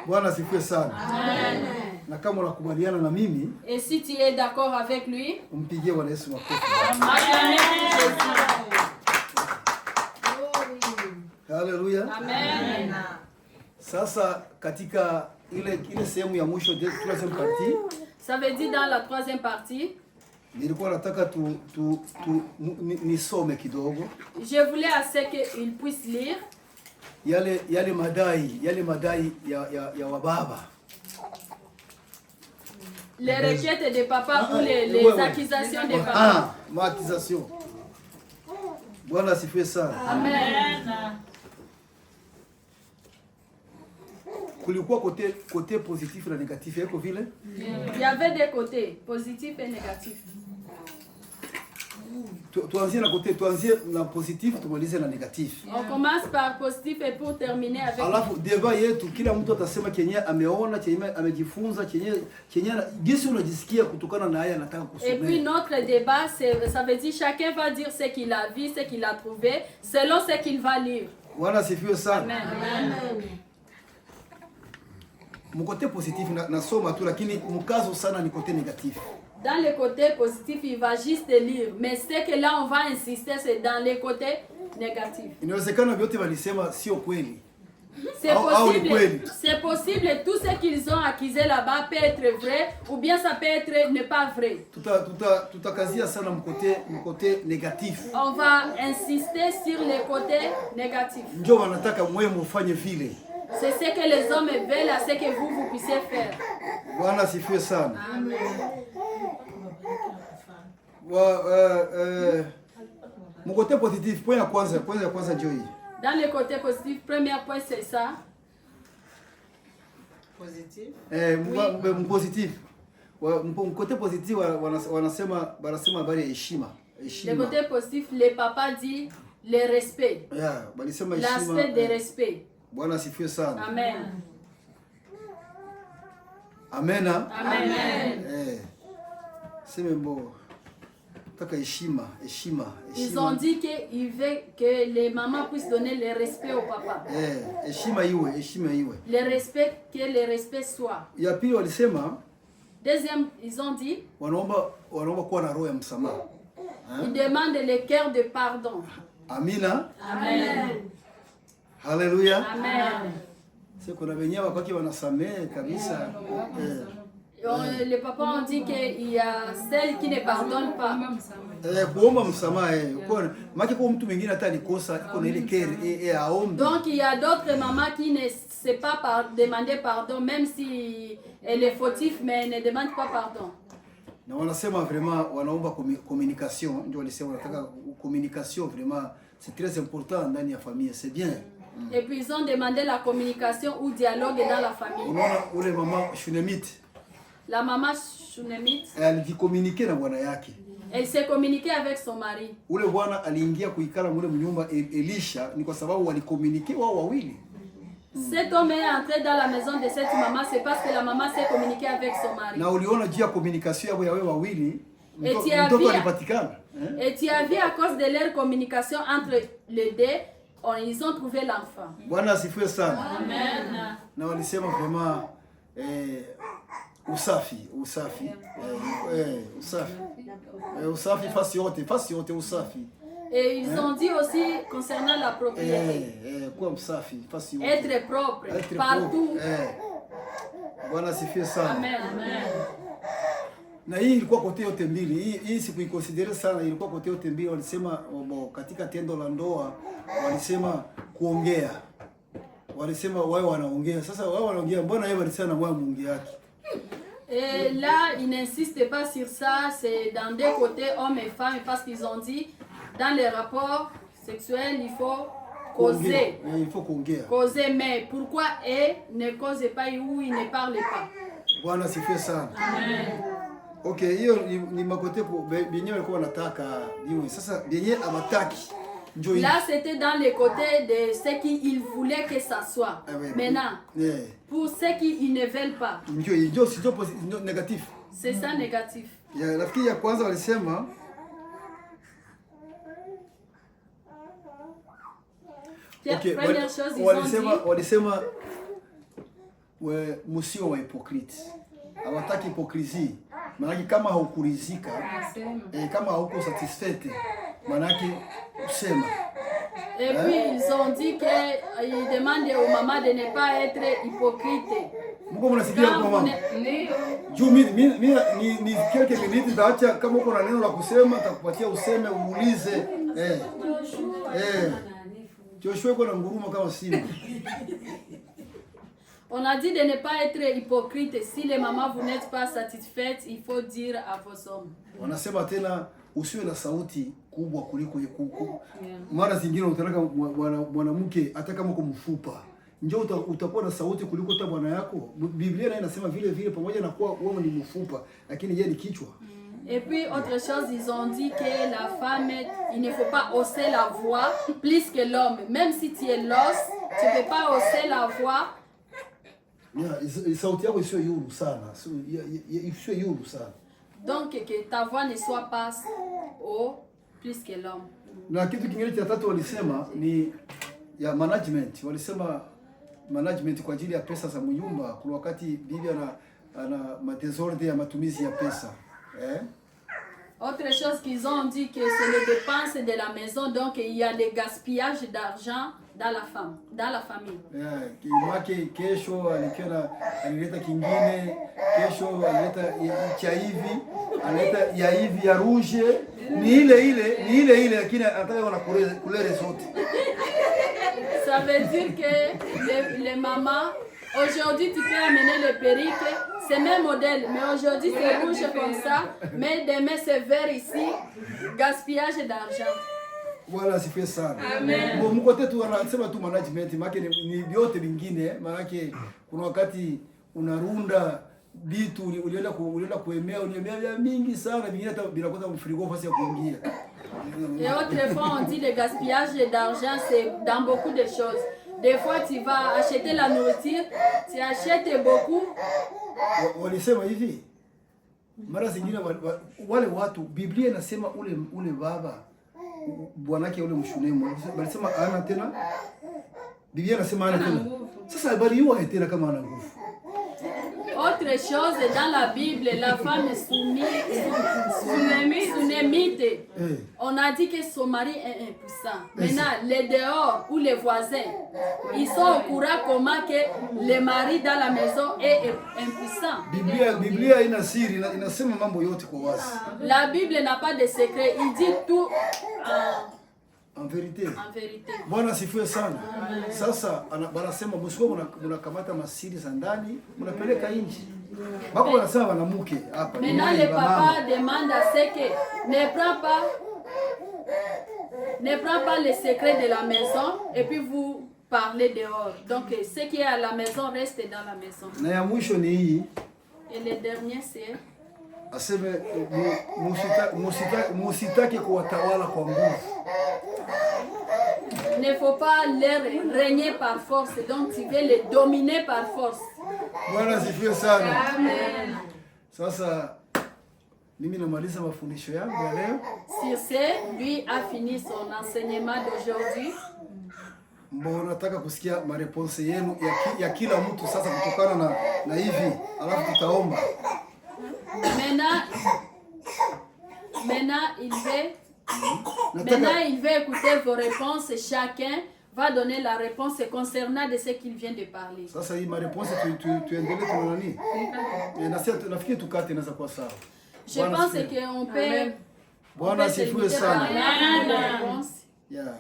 Speaker 1: Bwana sifiwe sana.
Speaker 2: Amen.
Speaker 1: Na kama unakubaliana na mimi,
Speaker 2: et si tu es d'accord avec lui,
Speaker 1: umpigie Bwana Yesu makofi. Haleluya.
Speaker 2: Amen.
Speaker 1: Sasa katika ile sehemu ya mwisho de troisième partie,
Speaker 2: ça veut dire dans la troisième partie,
Speaker 1: nilikuwa nataka nisome kidogo.
Speaker 2: Je voulais assez qu'il puisse lire
Speaker 1: yale madai ya wababa.
Speaker 2: Les requêtes de papa ou les accusations de papa.
Speaker 1: Accusation. Bwana asifiwe sana.
Speaker 2: Amen.
Speaker 1: Kulikuwa côté positif na négatif yako vile?
Speaker 2: Il y avait des côtés positifs et négatifs.
Speaker 1: Tuanzie na positif, tumalize na négatif.
Speaker 2: On commence par positif et pour terminer avec.
Speaker 1: Alafu débat yetu kila mtu atasema kenye ameona, kenye amejifunza, kenye jinsi unajisikia kutokana na haya anataka kusema.
Speaker 2: Et puis notre débat, ça veut dire chacun va dire ce qu'il a vu, ce qu'il a trouvé, selon ce qu'il va lire.
Speaker 1: Bwana sifiwe sana.
Speaker 2: Amen. Amen.
Speaker 1: Mkote positif nasoma tu, lakini mkazo sana ni kote négatif.
Speaker 2: Dans le côté positif, il va juste lire, mais ce que là on va insister, c'est dans les côtés négatifs.
Speaker 1: Inawezekana vyote walisema sio kweli.
Speaker 2: C'est possible, tout ce qu'ils ont accusé là-bas peut être vrai, ou bien ça peut être ne pas vrai.
Speaker 1: Tutakazia sana mkote négatif.
Speaker 2: On va insister sur les côtés négatifs.
Speaker 1: Ndio wanataka mwe mufanye vile.
Speaker 2: C'est ce que les hommes veulent, à ce que vous puissiez faire.
Speaker 1: Bwana sifiwe sana.
Speaker 2: Amen.
Speaker 1: Mkote positif, point ya kwanza ndio hii.
Speaker 2: Dans le côté positif, premier point c'est ça.
Speaker 4: Positif.
Speaker 1: Positif. Mkote positif wanasema habari ya heshima.
Speaker 2: Le côté positif, le papa dit le respect.
Speaker 1: Balisema heshima.
Speaker 2: L'aspect de respect.
Speaker 1: Bwana sifiwe sana.
Speaker 2: Amen.
Speaker 1: Amen.
Speaker 2: Amen.
Speaker 1: C'est même beau.
Speaker 2: Ils ont dit qu'ils veulent que les mamans puissent donner le respect au papa. Le respect, que le respect soit. Deuxième, ils ont dit, ils demandent le cœur de pardon.
Speaker 1: Amina.
Speaker 2: Amen.
Speaker 1: Alléluia.
Speaker 2: Amen.
Speaker 1: C'est qu'on a venu à quoi qui va nous samer, kabisa.
Speaker 2: Les papas ont dit qu'il y a celles qui ne pardonnent pas. Donc il y a d'autres mamans qui ne savent pas demander pardon, même si elle est fautive, mais elle ne demande pas pardon.
Speaker 1: Na wanasema vraiment wanaomba communication, ndio walisema wanataka communication, vraiment c'est très important ndani ya famille, c'est bien.
Speaker 2: Et puis ils ont demandé la communication ou dialogue dans la famille.
Speaker 1: Unaona ule mama Shunemite.
Speaker 2: La maman Shunemite.
Speaker 1: Elle dit communiquer na bwana yake.
Speaker 2: Elle s'est communiquée avec son mari.
Speaker 1: Ule bwana aliingia kuikala mule mnyumba Elisha ni kwa sababu walikommunike wao wawili.
Speaker 2: Cet homme est entré dans la maison de cette maman, c'est parce que la maman s'est communiquée avec son mari.
Speaker 1: Na uliona jia communication yao ya wewe wawili.
Speaker 2: Et tu as vu à cause de leur communication entre les deux, ils ont trouvé l'enfant.
Speaker 1: Bwana asifiwe sana.
Speaker 2: Amen.
Speaker 1: Na walisema vraiment usafi. Usafi fasi yote usafi.
Speaker 2: Et ils ont dit aussi concernant la propriété.
Speaker 1: Quoi usafi fasi yote.
Speaker 2: Être propre partout.
Speaker 1: Bwana asifiwe sana.
Speaker 2: Amen.
Speaker 1: Na hii ilikuwa kote yote mbili. Hii sikuiconsider sana, ilikuwa kote yote mbili. Walisema katika tendo la ndoa walisema kuongea. Walisema wao wanaongea. Sasa wao wanaongea, mbona yeye walisema na wao muongea yake?
Speaker 2: Et là, ils n'insistent pas sur ça, c'est dans deux côtés, hommes et femmes, parce qu'ils ont dit, dans les rapports sexuels, il faut causer.
Speaker 1: Il faut
Speaker 2: causer, mais pourquoi eux ne causent pas ou ils ne parlent pas?
Speaker 1: Bwana sifiwe sana.
Speaker 2: Amen.
Speaker 1: Okay, hiyo ni makote benye walikuwa wanataka niwe. Sasa benye abataki.
Speaker 2: Là, c'était dans les côtés de ceux qui voulaient que ça soit. Maintenant, pour ceux qui ne veulent pas.
Speaker 1: C'est négatif.
Speaker 2: C'est ça négatif.
Speaker 1: Rafiki ya kwanza walisema
Speaker 2: première chose, ils ont dit,
Speaker 1: walisema musio wa hypocrite. Hawataki hypocrisie. Maana kama haukurizika, kama hauko satisfait, maana usema.
Speaker 2: Et puis ils ont dit qu'ils demandent aux mamans de ne pas être hypocrites.
Speaker 1: Mko mnasikia kwa mama? Juu ni quelques minutes taacha, kama uko na neno la kusema takupatia useme, uulize. Joshua kwa nguruma kama simba.
Speaker 2: On a dit de ne pas être hypocrite. Si les mamans vous n'êtes pas satisfaites, il faut dire à vos hommes.
Speaker 1: Wanasema tena usiwe na sauti kubwa kuliko yekuku. Mara zingine utataka mwanamke hata kama uko mfupa, njoo utakuwa na sauti kuliko hata bwana yako. Biblia nayo inasema vile pamoja na kuwa wewe ni mfupa, lakini yeye ni kichwa.
Speaker 2: Et puis autre chose, ils ont dit que la femme, il ne faut pas hausser la voix plus que l'homme. Même si tu es l'os, tu ne peux pas hausser la voix.
Speaker 1: Sauti yako isiwe yulu sana. Isiwe yulu sana.
Speaker 2: Donc que ta voix ne soit pas haut plus que l'homme.
Speaker 1: Na kitu kingine cha tatu walisema ni ya management. Walisema management kwa ajili ya pesa za mnyumba. Kuna wakati bibi ana madésordre ya matumizi ya pesa.
Speaker 2: Autre chose qu'ils ont dit que c'est les dépenses de la maison, donc il y a le gaspillage d'argent dans la famille.
Speaker 1: Kimake kesho alileta kingine, kesho alileta cha hivi, alileta ya hivi ya rouge, ni ile lakini anataka wana couleur zote.
Speaker 2: Ça veut dire que les mamans, aujourd'hui tu peux amener le perruque, c'est le même modèle, mais aujourd'hui c'est rouge comme ça, mais demain c'est vert ici, gaspillage d'argent.
Speaker 1: Voilà, sifiwe sana. Amen. Mko tetu wanasema tu management, maana ni vyote vingine, maana kuna wakati unarunda vitu ulienda kuemea mingi sana, vingine hata bila kwanza mfrigo fasi ya kuingia.
Speaker 2: Et autrefois on dit le gaspillage d'argent c'est dans beaucoup de choses. Des fois, tu vas acheter la nourriture, tu achètes beaucoup.
Speaker 1: Walisema hivi, mara zingine wale watu, Biblia inasema ule baba bwanake ule mshunemu, walisema ana tena. Biblia inasema ana tena. Sasa habari hiyo haitena kama ana nguvu.
Speaker 2: Autre chose, dans la Bible, la femme est soumise. On a dit que son mari est impuissant. Maintenant, les dehors ou les voisins, ils sont au courant comment que le mari dans la maison est impuissant.
Speaker 1: Biblia ina siri, inasema mambo yote kwa wazi.
Speaker 2: La Bible n'a pas de secret, il dit tout
Speaker 1: en vérité.
Speaker 2: En vérité.
Speaker 1: Bwana sifiwe sana. Sasa banasema msiko mnakamata masiri za ndani, mnapeleka nje. Bako wanasema wanamuke hapa.
Speaker 2: Maintenant le papa demande à ce que ne prends pas les secrets de la maison et puis vous parlez dehors. Donc ce qui est à la maison reste dans la maison.
Speaker 1: Na ya mwisho ni hii.
Speaker 2: Et le dernier c'est
Speaker 1: aseme musitake kuwatawala kwa nguvu.
Speaker 2: Il ne faut pas les régner par force, donc tu veux les dominer par force.
Speaker 1: Bwana sifiwe sana.
Speaker 2: Amen.
Speaker 1: Sasa mimi namaliza mafundisho yangu ya leo.
Speaker 2: Sur ce, lui a fini son enseignement d'aujourd'hui.
Speaker 1: Mbona nataka kusikia mareponse yenu ya kila mtu sasa kutokana na hivi, alafu tutaomba. Maintenant il veut écouter vos réponses. Chacun va donner la réponse concernant de ce qu'il vient de parler. Sasa hii mareponse tuendelee kwa nani? Nafikiri tukate inaweza kuwa sawa.
Speaker 2: Je pense qu'on peut.
Speaker 1: Bwana sifiwe sana.
Speaker 2: Amen.
Speaker 1: Yeah.